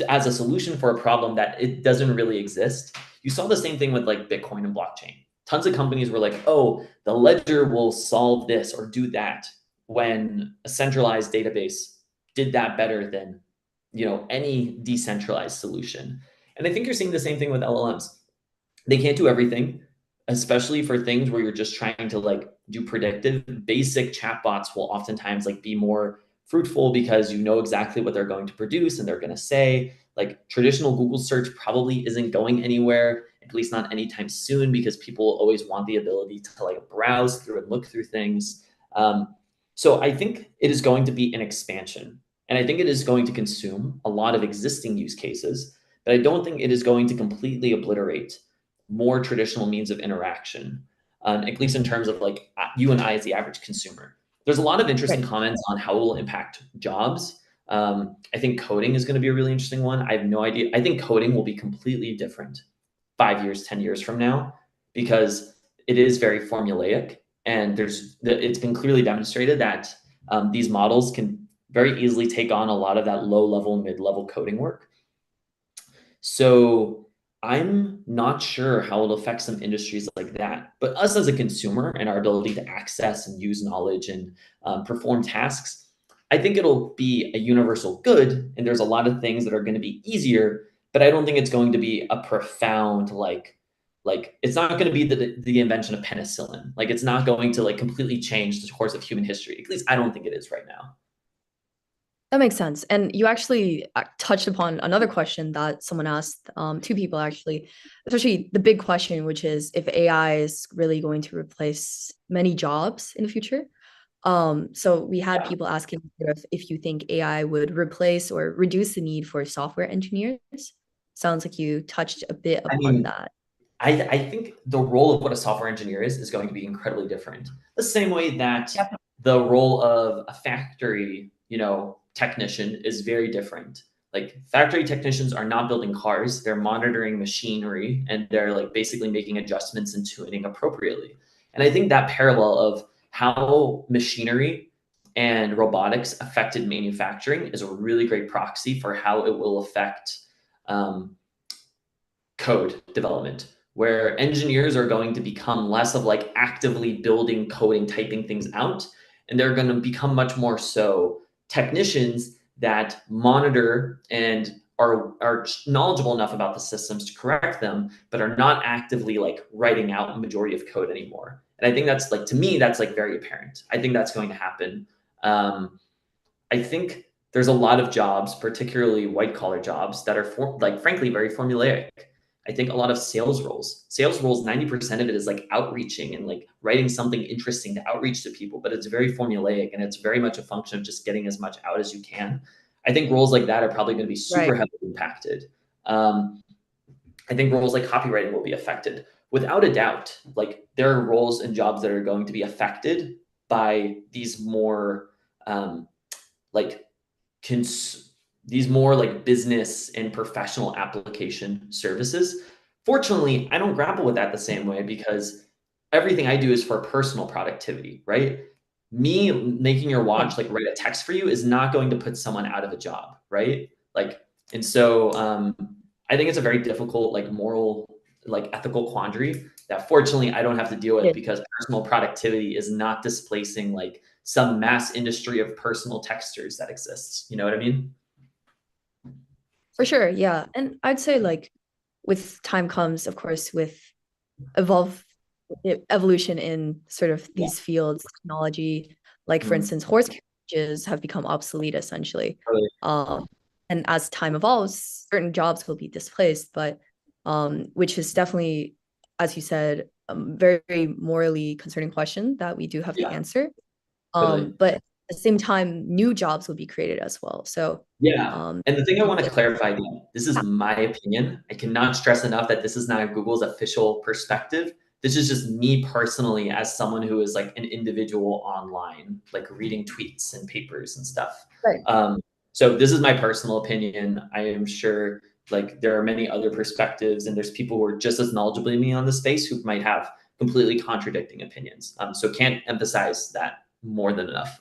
[SPEAKER 2] as a solution for a problem that it doesn't really exist. You saw the same thing with like Bitcoin and blockchain. Tons of companies were like, "Oh, the ledger will solve this or do that," when a centralized database did that better than, any decentralized solution. And I think you're seeing the same thing with LLMs. They can't do everything, especially for things where you're just trying to like do predictive. Basic chatbots will oftentimes like be more fruitful because you know exactly what they're going to produce and they're going to say. Like traditional Google search probably isn't going anywhere, at least not anytime soon, because people always want the ability to like browse through and look through things. So I think it is going to be an expansion, and I think it is going to consume a lot of existing use cases, but I don't think it is going to completely obliterate more traditional means of interaction, at least in terms of like you and I as the average consumer. There's a lot of interesting
[SPEAKER 1] Right.
[SPEAKER 2] comments on how it will impact jobs. I think coding is going to be a really interesting one. I have no idea. I think coding will be completely different 5 years, 10 years from now, because it is very formulaic. And it's been clearly demonstrated that these models can very easily take on a lot of that low level, mid level coding work. So I'm not sure how it'll affect some industries like that. But us as a consumer and our ability to access and use knowledge and perform tasks, I think it'll be a universal good. And there's a lot of things that are going to be easier, but I don't think it's going to be a profound like it's not going to be the invention of penicillin. Like it's not going to like completely change the course of human history. At least I don't think it is right now.
[SPEAKER 1] That makes sense. And you actually touched upon another question that someone asked, two people actually, especially the big question, which is if AI is really going to replace many jobs in the future. So we had
[SPEAKER 2] Yeah.
[SPEAKER 1] people asking if you think AI would replace or reduce the need for software engineers. Sounds like you touched a bit
[SPEAKER 2] I
[SPEAKER 1] upon
[SPEAKER 2] mean,
[SPEAKER 1] that.
[SPEAKER 2] I think the role of what a software engineer is going to be incredibly different. The same way that the role of a factory, technician is very different. Like factory technicians are not building cars, they're monitoring machinery and they're like basically making adjustments and tuning appropriately. And I think that parallel of how machinery and robotics affected manufacturing is a really great proxy for how it will affect um, code development, where engineers are going to become less of like actively building, coding, typing things out, and they're going to become much more so technicians that monitor and are knowledgeable enough about the systems to correct them, but are not actively like writing out a majority of code anymore. And I think that's like, to me, that's like very apparent. I think that's going to happen. I think there's a lot of jobs, particularly white collar jobs, that are like frankly very formulaic. I think a lot of sales roles, 90% of it is like outreaching and like writing something interesting to outreach to people, but it's very formulaic and it's very much a function of just getting as much out as you can. I think roles like that are probably going to be
[SPEAKER 1] Right.
[SPEAKER 2] super heavily impacted. Um, I think roles like copywriting will be affected without a doubt. Like there are roles and jobs that are going to be affected by these more like cons- these more like business and professional application services. Fortunately, I don't grapple with that the same way because everything I do is for personal productivity, right? Me making your
[SPEAKER 1] Yeah,
[SPEAKER 2] watch like write a text for you is not going to put someone out of a job, right? Like, and so I think it's a very difficult, like moral, like ethical quandary that fortunately I don't have to deal with
[SPEAKER 1] yeah,
[SPEAKER 2] because personal productivity is not displacing like some mass industry of personal textures that exists. You know what I mean?
[SPEAKER 1] for sure. Yeah. And I'd say like with time comes, of course, with evolve evolution in sort of
[SPEAKER 2] Yeah.
[SPEAKER 1] these fields, technology, like for
[SPEAKER 2] Mm,
[SPEAKER 1] instance, horse carriages have become obsolete essentially.
[SPEAKER 2] totally.
[SPEAKER 1] Um, and as time evolves, certain jobs will be displaced, but which is definitely, as you said, a very morally concerning question that we do have to
[SPEAKER 2] Yeah,
[SPEAKER 1] answer.
[SPEAKER 2] totally.
[SPEAKER 1] But at the same time, new jobs will be created as well. So
[SPEAKER 2] Yeah.
[SPEAKER 1] um,
[SPEAKER 2] And the thing I want to clarify, again, this is my opinion. I cannot stress enough that this is not Google's official perspective. This is just me personally as someone who is like an individual online, like reading tweets and papers and stuff.
[SPEAKER 1] right.
[SPEAKER 2] Um, so this is my personal opinion. I am sure like there are many other perspectives and there's people who are just as knowledgeable as me on the space who might have completely contradicting opinions. So can't emphasize that more than enough.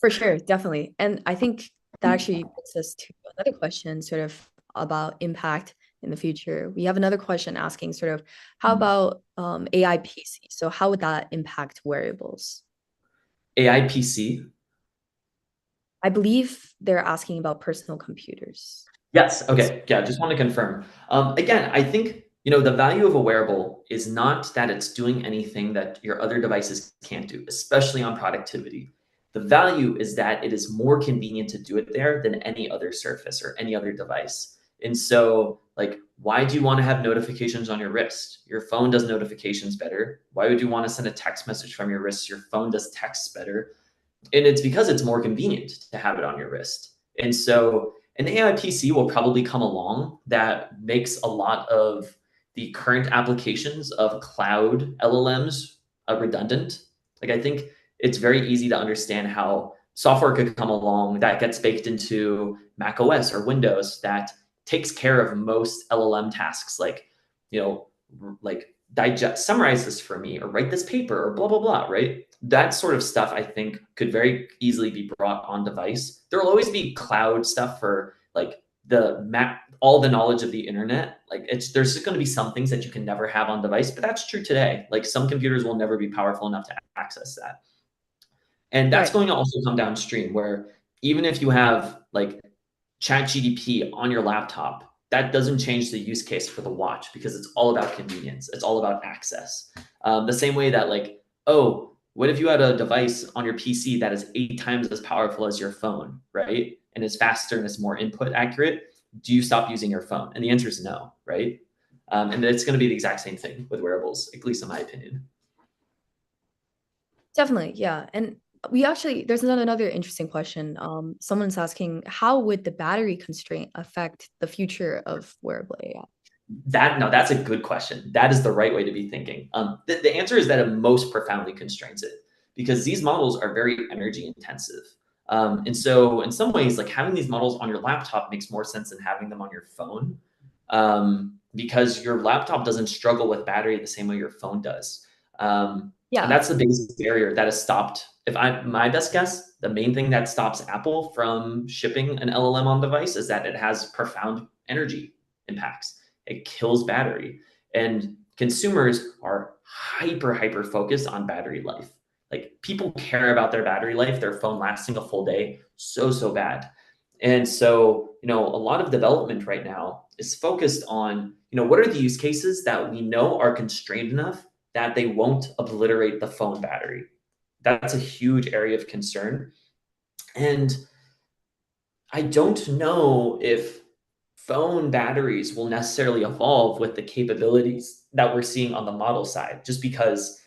[SPEAKER 1] For sure, definitely. And I think that actually brings us to another question, sort of about impact in the future. We have another question asking, sort of, how about AI PC? So, how would that impact wearables?
[SPEAKER 2] AI PC.
[SPEAKER 1] I believe they're asking about personal computers.
[SPEAKER 2] Yes. Okay. Yeah. Just want to confirm. Again, I think the value of a wearable is not that it's doing anything that your other devices can't do, especially on productivity. The value is that it is more convenient to do it there than any other surface or any other device. And so, like, why do you want to have notifications on your wrist? Your phone does notifications better. Why would you want to send a text message from your wrist? Your phone does texts better. And it's because it's more convenient to have it on your wrist. And so an AI PC will probably come along that makes a lot of the current applications of cloud LLMs redundant. Like I think it's very easy to understand how software could come along that gets baked into Mac OS or Windows that takes care of most LLM tasks, like you know, like digest, summarize this for me, or write this paper, or blah blah blah. Right? That sort of stuff I think could very easily be brought on device. There will always be cloud stuff for like all the knowledge of the internet. Like there's just going to be some things that you can never have on device, but that's true today. Like some computers will never be powerful enough to access that. And that's
[SPEAKER 1] Right.
[SPEAKER 2] going to also come downstream where even if you have like ChatGPT on your laptop, that doesn't change the use case for the watch because it's all about convenience. It's all about access. The same way that like, oh, what if you had a device on your PC that is 8 times as powerful as your phone, right? And is faster and is more input accurate? Do you stop using your phone? And the answer is no, right? And it's going to be the exact same thing with wearables, at least in my opinion.
[SPEAKER 1] Definitely, yeah. And there's another interesting question. Someone's asking, how would the battery constraint affect the future of wearable AI?
[SPEAKER 2] That's a good question. That is the right way to be thinking. The answer is that it most profoundly constrains it because these models are very energy intensive. And so in some ways, like having these models on your laptop makes more sense than having them on your phone, because your laptop doesn't struggle with battery the same way your phone does. And
[SPEAKER 1] Yeah,
[SPEAKER 2] that's the biggest barrier that has stopped. My best guess, the main thing that stops Apple from shipping an LLM on device is that it has profound energy impacts. It kills battery. And consumers are hyper focused on battery life. Like people care about their battery life, their phone lasting a full day, so bad. And so, a lot of development right now is focused on, what are the use cases that we know are constrained enough that they won't obliterate the phone battery. That's a huge area of concern. And I don't know if phone batteries will necessarily evolve with the capabilities that we're seeing on the model side, just because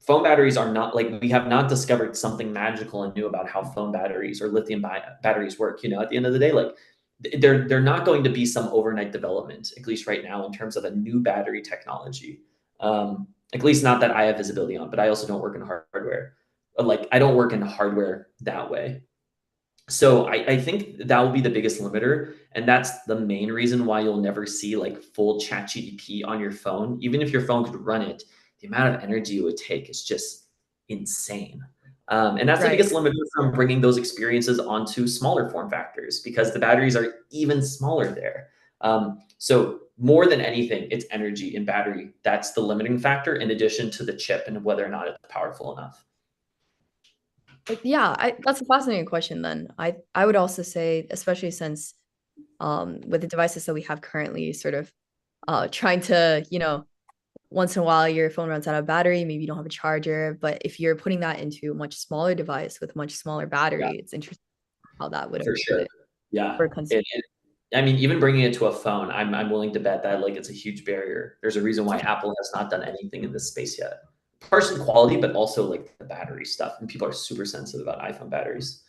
[SPEAKER 2] phone batteries are not like we have not discovered something magical and new about how phone batteries or lithium batteries work. At the end of the day, like they're not going to be some overnight development, at least right now, in terms of a new battery technology. At least not that I have visibility on, but I also don't work in hardware. Like I don't work in hardware that way. So I think that will be the biggest limiter. And that's the main reason why you'll never see like full chat GDP on your phone. Even if your phone could run it, the amount of energy it would take is just insane. And that's the
[SPEAKER 1] right.
[SPEAKER 2] biggest limiter from bringing those experiences onto smaller form factors because the batteries are even smaller there. So more than anything, it's energy and battery. That's the limiting factor in addition to the chip and whether or not it's powerful enough.
[SPEAKER 1] Yeah, that's a fascinating question then. I would also say, especially since with the devices that we have currently, sort of trying to, once in a while your phone runs out of battery, maybe you don't have a charger, but if you're putting that into a much smaller device with much smaller
[SPEAKER 2] Yeah,
[SPEAKER 1] battery, it's interesting how that would
[SPEAKER 2] for
[SPEAKER 1] affect
[SPEAKER 2] sure.
[SPEAKER 1] it
[SPEAKER 2] Yeah.
[SPEAKER 1] for consumer.
[SPEAKER 2] I mean, even bringing it to a phone, I'm willing to bet that like it's a huge barrier. There's a reason why Apple has not done anything in this space yet. Partially quality, but also like the battery stuff. And people are super sensitive about iPhone batteries.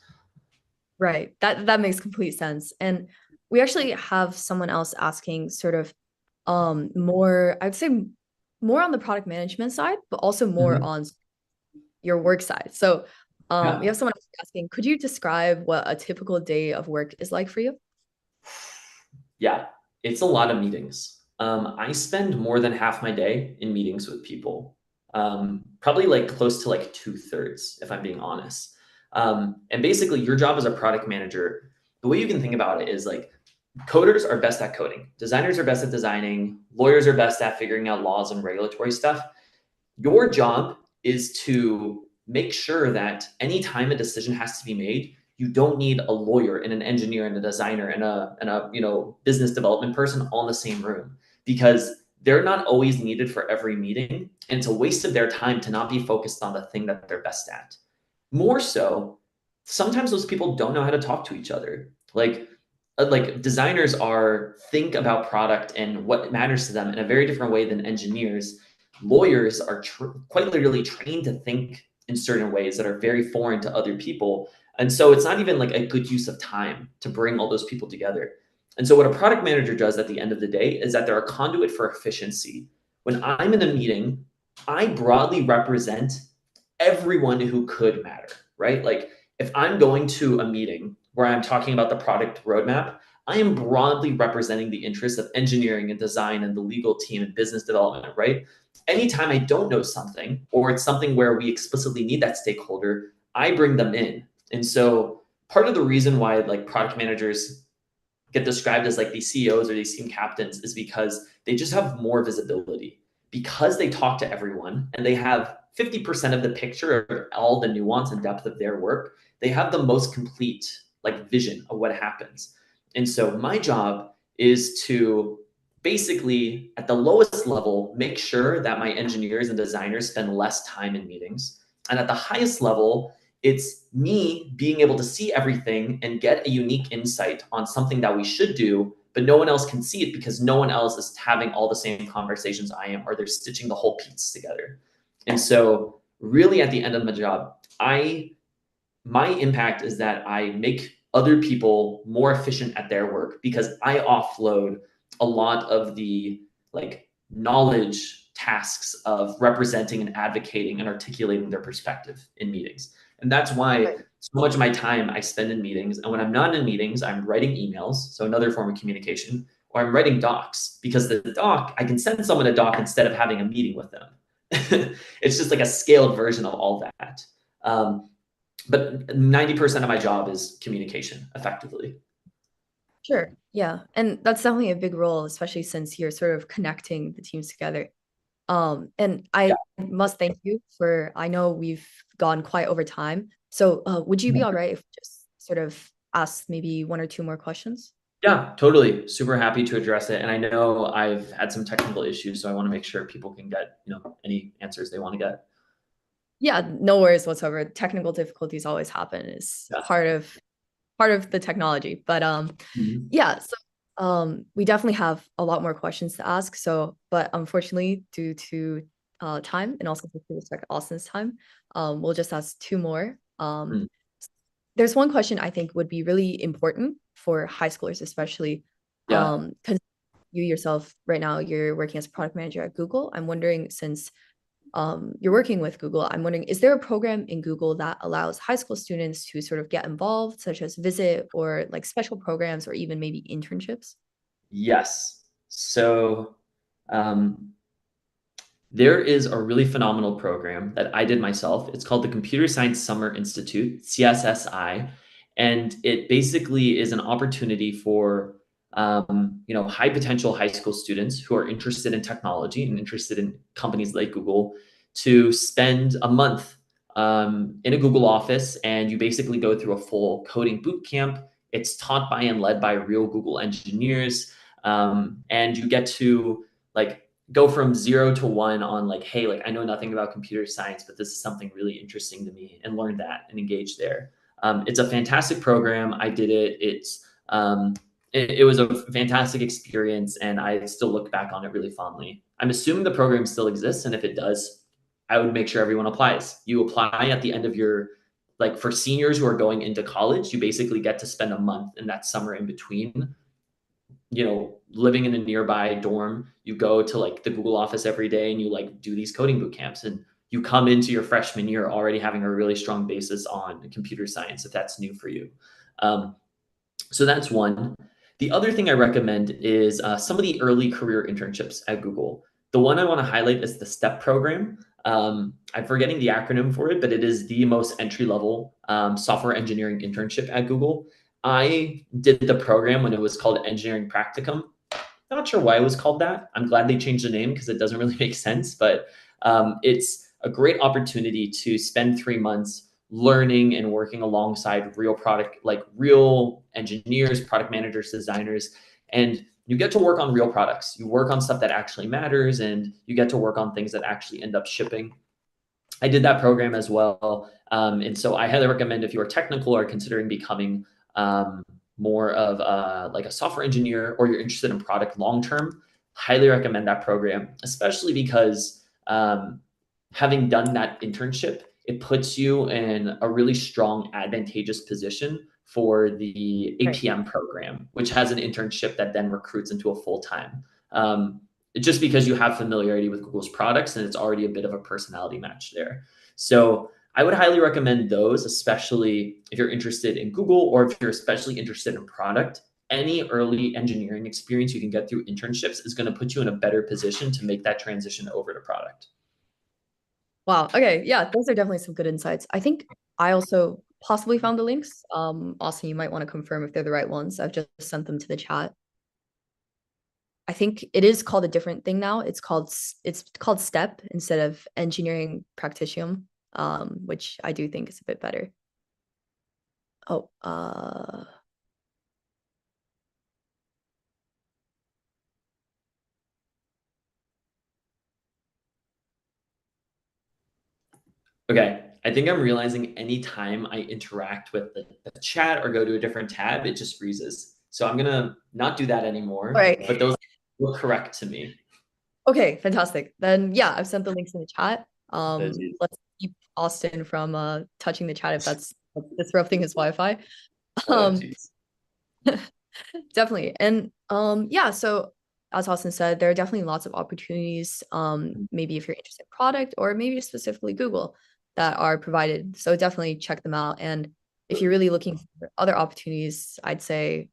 [SPEAKER 1] Right. That makes complete sense. And we actually have someone else asking sort of more, I'd say more on the product management side, but also more
[SPEAKER 2] Mhm.
[SPEAKER 1] on your work side. So we
[SPEAKER 2] Yeah.
[SPEAKER 1] have someone else asking, could you describe what a typical day of work is like for you?
[SPEAKER 2] Yeah. It's a lot of meetings. I spend more than half my day in meetings with people. Probably like close to like 2/3, if I'm being honest. And basically, your job as a product manager, the way you can think about it is like coders are best at coding, designers are best at designing, lawyers are best at figuring out laws and regulatory stuff. Your job is to make sure that anytime a decision has to be made, you don't need a lawyer and an engineer and a designer and a business development person all in the same room because they're not always needed for every meeting and it's a waste of their time to not be focused on the thing that they're best at. More so, sometimes those people don't know how to talk to each other. Like designers are think about product and what matters to them in a very different way than engineers. Lawyers are quite literally trained to think in certain ways that are very foreign to other people. And so it's not even like a good use of time to bring all those people together. And so what a product manager does at the end of the day is that they're a conduit for efficiency. When I'm in a meeting, I broadly represent everyone who could matter, right? Like if I'm going to a meeting where I'm talking about the product roadmap, I am broadly representing the interests of engineering and design and the legal team and business development, right? Anytime I don't know something or it's something where we explicitly need that stakeholder, I bring them in. And so part of the reason why like product managers get described as like these CEOs or these team captains is because they just have more visibility because they talk to everyone and they have 50% of the picture of all the nuance and depth of their work. They have the most complete like vision of what happens. And so my job is to basically at the lowest level make sure that my engineers and designers spend less time in meetings. And at the highest level, it's me being able to see everything and get a unique insight on something that we should do, but no one else can see it because no one else is having all the same conversations I am, or they're stitching the whole piece together. And so really at the end of my job, my impact is that I make other people more efficient at their work because I offload a lot of the like knowledge tasks of representing and advocating and articulating their perspective in meetings. And that's why
[SPEAKER 1] Right.
[SPEAKER 2] so much of my time I spend in meetings. And when I'm not in meetings, I'm writing emails, so another form of communication, or I'm writing docs because the doc, I can send someone a doc instead of having a meeting with them. It's just like a scaled version of all that. But 90% of my job is communication effectively.
[SPEAKER 1] Sure. Yeah. And that's definitely a big role, especially since you're sort of connecting the teams together. And
[SPEAKER 2] Yeah.
[SPEAKER 1] I must thank you for, I know we've gone quite over time. So would you be all right if we just sort of ask maybe one or two more questions?
[SPEAKER 2] Yeah, totally. Super happy to address it. And I know I've had some technical issues, so I want to make sure people can get, any answers they want to get.
[SPEAKER 1] Yeah, no worries whatsoever. Technical difficulties always happen. It's
[SPEAKER 2] Yeah.
[SPEAKER 1] part of the technology. But
[SPEAKER 2] Mhm.
[SPEAKER 1] yeah, so we definitely have a lot more questions to ask. So, but unfortunately, due to time and also to respect Austin's time, we'll just ask two more.
[SPEAKER 2] Mm.
[SPEAKER 1] There's one question I think would be really important for high schoolers, especially
[SPEAKER 2] Yeah.
[SPEAKER 1] because you yourself right now you're working as a product manager at Google. I'm wondering since you're working with Google, I'm wondering, is there a program in Google that allows high school students to sort of get involved, such as visit or like special programs or even maybe internships?
[SPEAKER 2] Yes. So um, there is a really phenomenal program that I did myself. It's called the Computer Science Summer Institute, CSSI, and it basically is an opportunity for high potential high school students who are interested in technology and interested in companies like Google to spend a month in a Google office, and you basically go through a full coding boot camp. It's taught by and led by real Google engineers, and you get to like go from 0 to 1 on like, hey, like I know nothing about computer science, but this is something really interesting to me, and learn that and engage there. It's a fantastic program. I did it. It was a fantastic experience, and I still look back on it really fondly. I'm assuming the program still exists, and if it does, I would make sure everyone applies. You apply at the end of your like for seniors who are going into college, you basically get to spend a month in that summer in between living in a nearby dorm. You go to like the Google office every day and you like do these coding boot camps, and you come into your freshman year already having a really strong basis on computer science if that's new for you. Um, so that's one. The other thing I recommend is some of the early career internships at Google. The one I want to highlight is the STEP program. I'm forgetting the acronym for it, but it is the most entry level software engineering internship at Google. I did the program when it was called Engineering Practicum. Not sure why it was called that. I'm glad they changed the name because it doesn't really make sense, but it's a great opportunity to spend 3 months learning and working alongside real product, like real engineers, product managers, designers, and you get to work on real products. You work on stuff that actually matters, and you get to work on things that actually end up shipping. I did that program as well. And so I highly recommend if you are technical or considering becoming more of like a software engineer, or you're interested in product long term, highly recommend that program, especially because having done that internship, it puts you in a really strong, advantageous position for the
[SPEAKER 1] Right.
[SPEAKER 2] APM program, which has an internship that then recruits into a full time. Just because you have familiarity with Google's products and it's already a bit of a personality match there. So I would highly recommend those, especially if you're interested in Google or if you're especially interested in product. Any early engineering experience you can get through internships is going to put you in a better position to make that transition over to product.
[SPEAKER 1] Wow. Okay. Yeah, those are definitely some good insights. I think I also possibly found the links. Austin, you might want to confirm if they're the right ones. I've just sent them to the chat. I think it is called a different thing now. It's called STEP instead of engineering practitionum, which I do think is a bit better. Oh,
[SPEAKER 2] Okay, I think I'm realizing anytime I interact with the chat or go to a different tab, it just freezes. So I'm gonna not do that
[SPEAKER 1] all
[SPEAKER 2] anymore,
[SPEAKER 1] right.
[SPEAKER 2] but those look correct to me.
[SPEAKER 1] Okay, fantastic. Then yeah, I've sent the links in the chat.
[SPEAKER 2] Oh, geez.
[SPEAKER 1] Let's keep Austin from touching the chat if that's disrupting his Wi-Fi.
[SPEAKER 2] Oh,
[SPEAKER 1] Um,
[SPEAKER 2] geez.
[SPEAKER 1] Definitely. And yeah, so as Austin said, there are definitely lots of opportunities, maybe if you're interested in product or maybe specifically Google that are provided. So definitely check them out. And if you're really looking for other opportunities, I'd say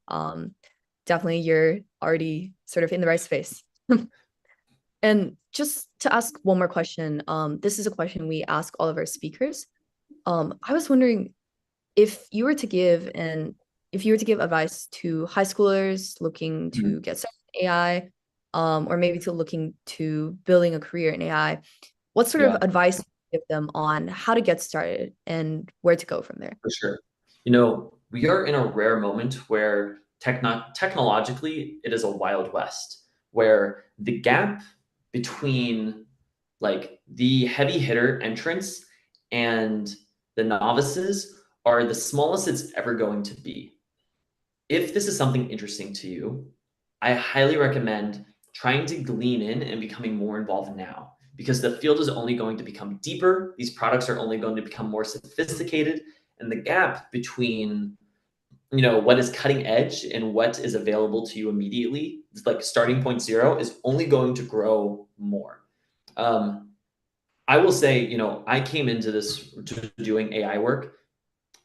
[SPEAKER 1] definitely you're already sort of in the right space. And just to ask one more question, this is a question we ask all of our speakers. I was wondering if you were to give and if you were to give advice to high schoolers looking
[SPEAKER 2] Mhm.
[SPEAKER 1] to get started in AI, or maybe to looking to building a career in AI, what sort of
[SPEAKER 2] Yeah,
[SPEAKER 1] advice would you give them on how to get started and where to go from there?
[SPEAKER 2] for sure. You know, we are in a rare moment where technologically it is a wild west, where the gap between like the heavy hitter entrants and the novices are the smallest it's ever going to be. If this is something interesting to you, I highly recommend trying to lean in and becoming more involved now because the field is only going to become deeper. These products are only going to become more sophisticated, and the gap between what is cutting edge and what is available to you immediately, like starting point zero, is only going to grow more. Um, I will say, I came into this to doing AI work.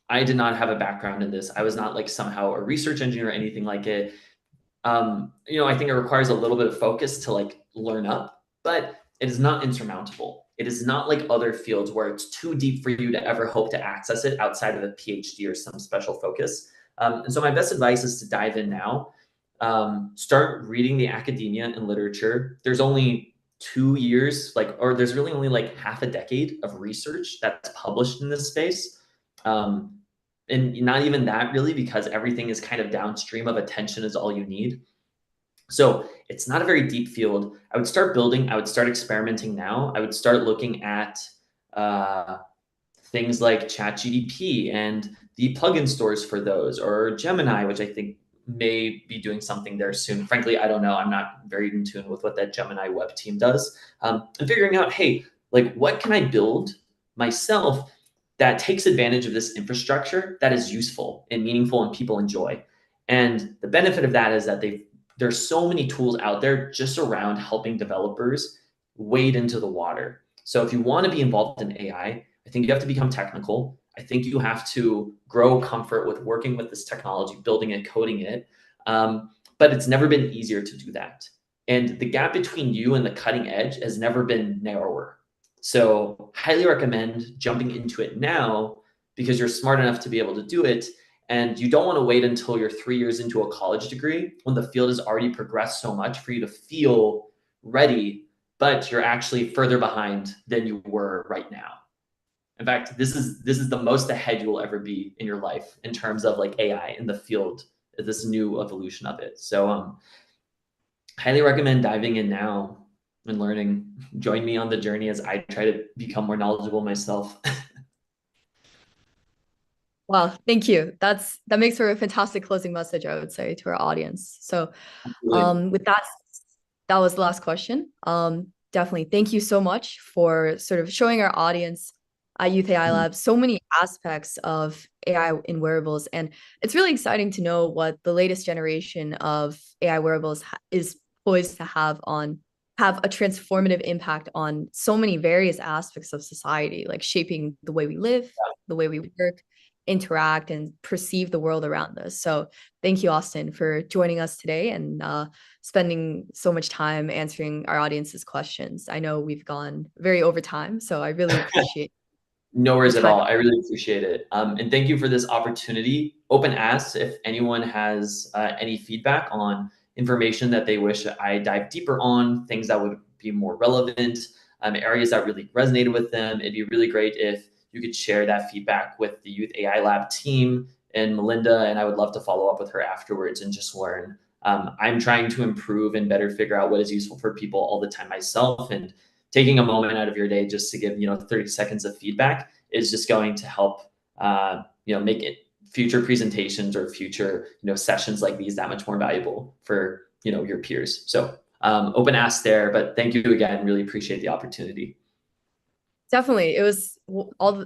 [SPEAKER 2] I did not have a background in this. I was not like somehow a research engineer or anything like it. I think it requires a little bit of focus to like learn up, but it is not insurmountable. It is not like other fields where it's too deep for you to ever hope to access it outside of a PhD or some special focus. And so my best advice is to dive in now. Start reading the academia and literature. There's only 2 years, or there's really only like half a decade of research that's published in this space. Um, and not even that really, because everything is kind of downstream of attention is all you need. So it's not a very deep field. I would start building, I would start experimenting now. I would start looking at uh, things like ChatGDP and the plugin stores for those, or Gemini, which I think may be doing something there soon. Frankly, I don't know. I'm not very in tune with what that Gemini web team does. And figuring out, hey, like what can I build myself that takes advantage of this infrastructure that is useful and meaningful and people enjoy. And the benefit of that is that there's so many tools out there just around helping developers wade into the water. So if you want to be involved in AI, I think you have to become technical. I think you have to grow comfort with working with this technology, building it, coding it. But it's never been easier to do that. And the gap between you and the cutting edge has never been narrower. So, highly recommend jumping into it now because you're smart enough to be able to do it. And you don't want to wait until you're 3 years into a college degree when the field has already progressed so much for you to feel ready, but you're actually further behind than you were right now. In fact, this is the most ahead you will ever be in your life in terms of like AI in the field, this new evolution of it. So highly recommend diving in now and learning. Join me on the journey as I try to become more knowledgeable myself.
[SPEAKER 1] Wow, thank you. That makes for a fantastic closing message, I would say, to our audience. So,
[SPEAKER 2] Really.
[SPEAKER 1] with that, that was the last question. Definitely, thank you so much for sort of showing our audience at Youth AI
[SPEAKER 2] Mhm.
[SPEAKER 1] Lab so many aspects of AI in wearables, and it's really exciting to know what the latest generation of AI wearables is poised to have a transformative impact on so many various aspects of society, like shaping the way we live, the way we work, interact, and perceive the world around us. So thank you, Austin, for joining us today and spending so much time answering our audience's questions. I know we've gone very over time, so I really appreciate
[SPEAKER 2] No worries
[SPEAKER 1] your
[SPEAKER 2] at
[SPEAKER 1] time.
[SPEAKER 2] all. I really appreciate it. And thank you for this opportunity. Open asks if anyone has any feedback on information that they wish I dive deeper on, things that would be more relevant, areas that really resonated with them. It'd be really great if you could share that feedback with the Youth AI Lab team and Melinda, and I would love to follow up with her afterwards and just learn. I'm trying to improve and better figure out what is useful for people all the time myself, and taking a moment out of your day just to give 30 seconds of feedback is just going to help make it future presentations or future sessions like these that much more valuable for your peers. So open ask there, but thank you again. Really appreciate the opportunity.
[SPEAKER 1] Definitely. It was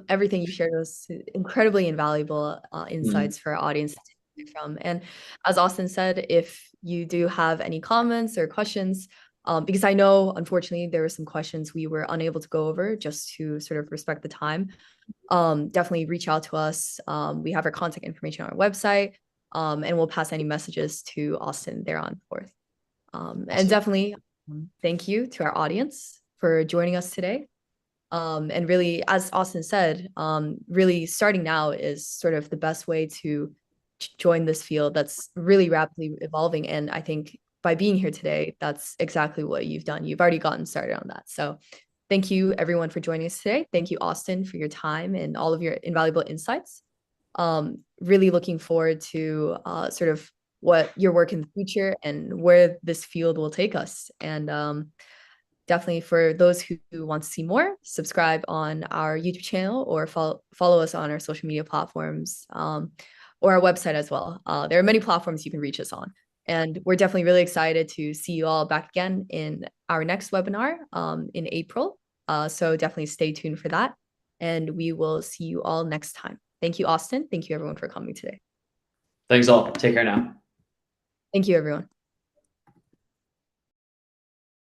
[SPEAKER 1] everything you shared was incredibly invaluable
[SPEAKER 2] Mhm.
[SPEAKER 1] insights for our audience to take from. And as Austin said, if you do have any comments or questions, because I know, unfortunately, there were some questions we were unable to go over just to sort of respect the time, definitely reach out to us. We have our contact information on our website, and we'll pass any messages to Austin there on forth. And
[SPEAKER 2] Awesome.
[SPEAKER 1] definitely thank you to our audience for joining us today. And really, as Austin said, really starting now is sort of the best way to join this field that's really rapidly evolving. And I think by being here today, that's exactly what you've done. You've already gotten started on that. So thank you, everyone, for joining us today. Thank you, Austin, for your time and all of your invaluable insights. Really looking forward to sort of what your work in the future and where this field will take us. And definitely for those who want to see more, subscribe on our YouTube channel or follow us on our social media platforms, or our website as well. There are many platforms you can reach us on. And we're definitely really excited to see you all back again in our next webinar in April. So definitely stay tuned for that. And we will see you all next time. Thank you, Austin. Thank you, everyone, for coming today.
[SPEAKER 2] Thanks all. Take care now.
[SPEAKER 1] Thank you, everyone.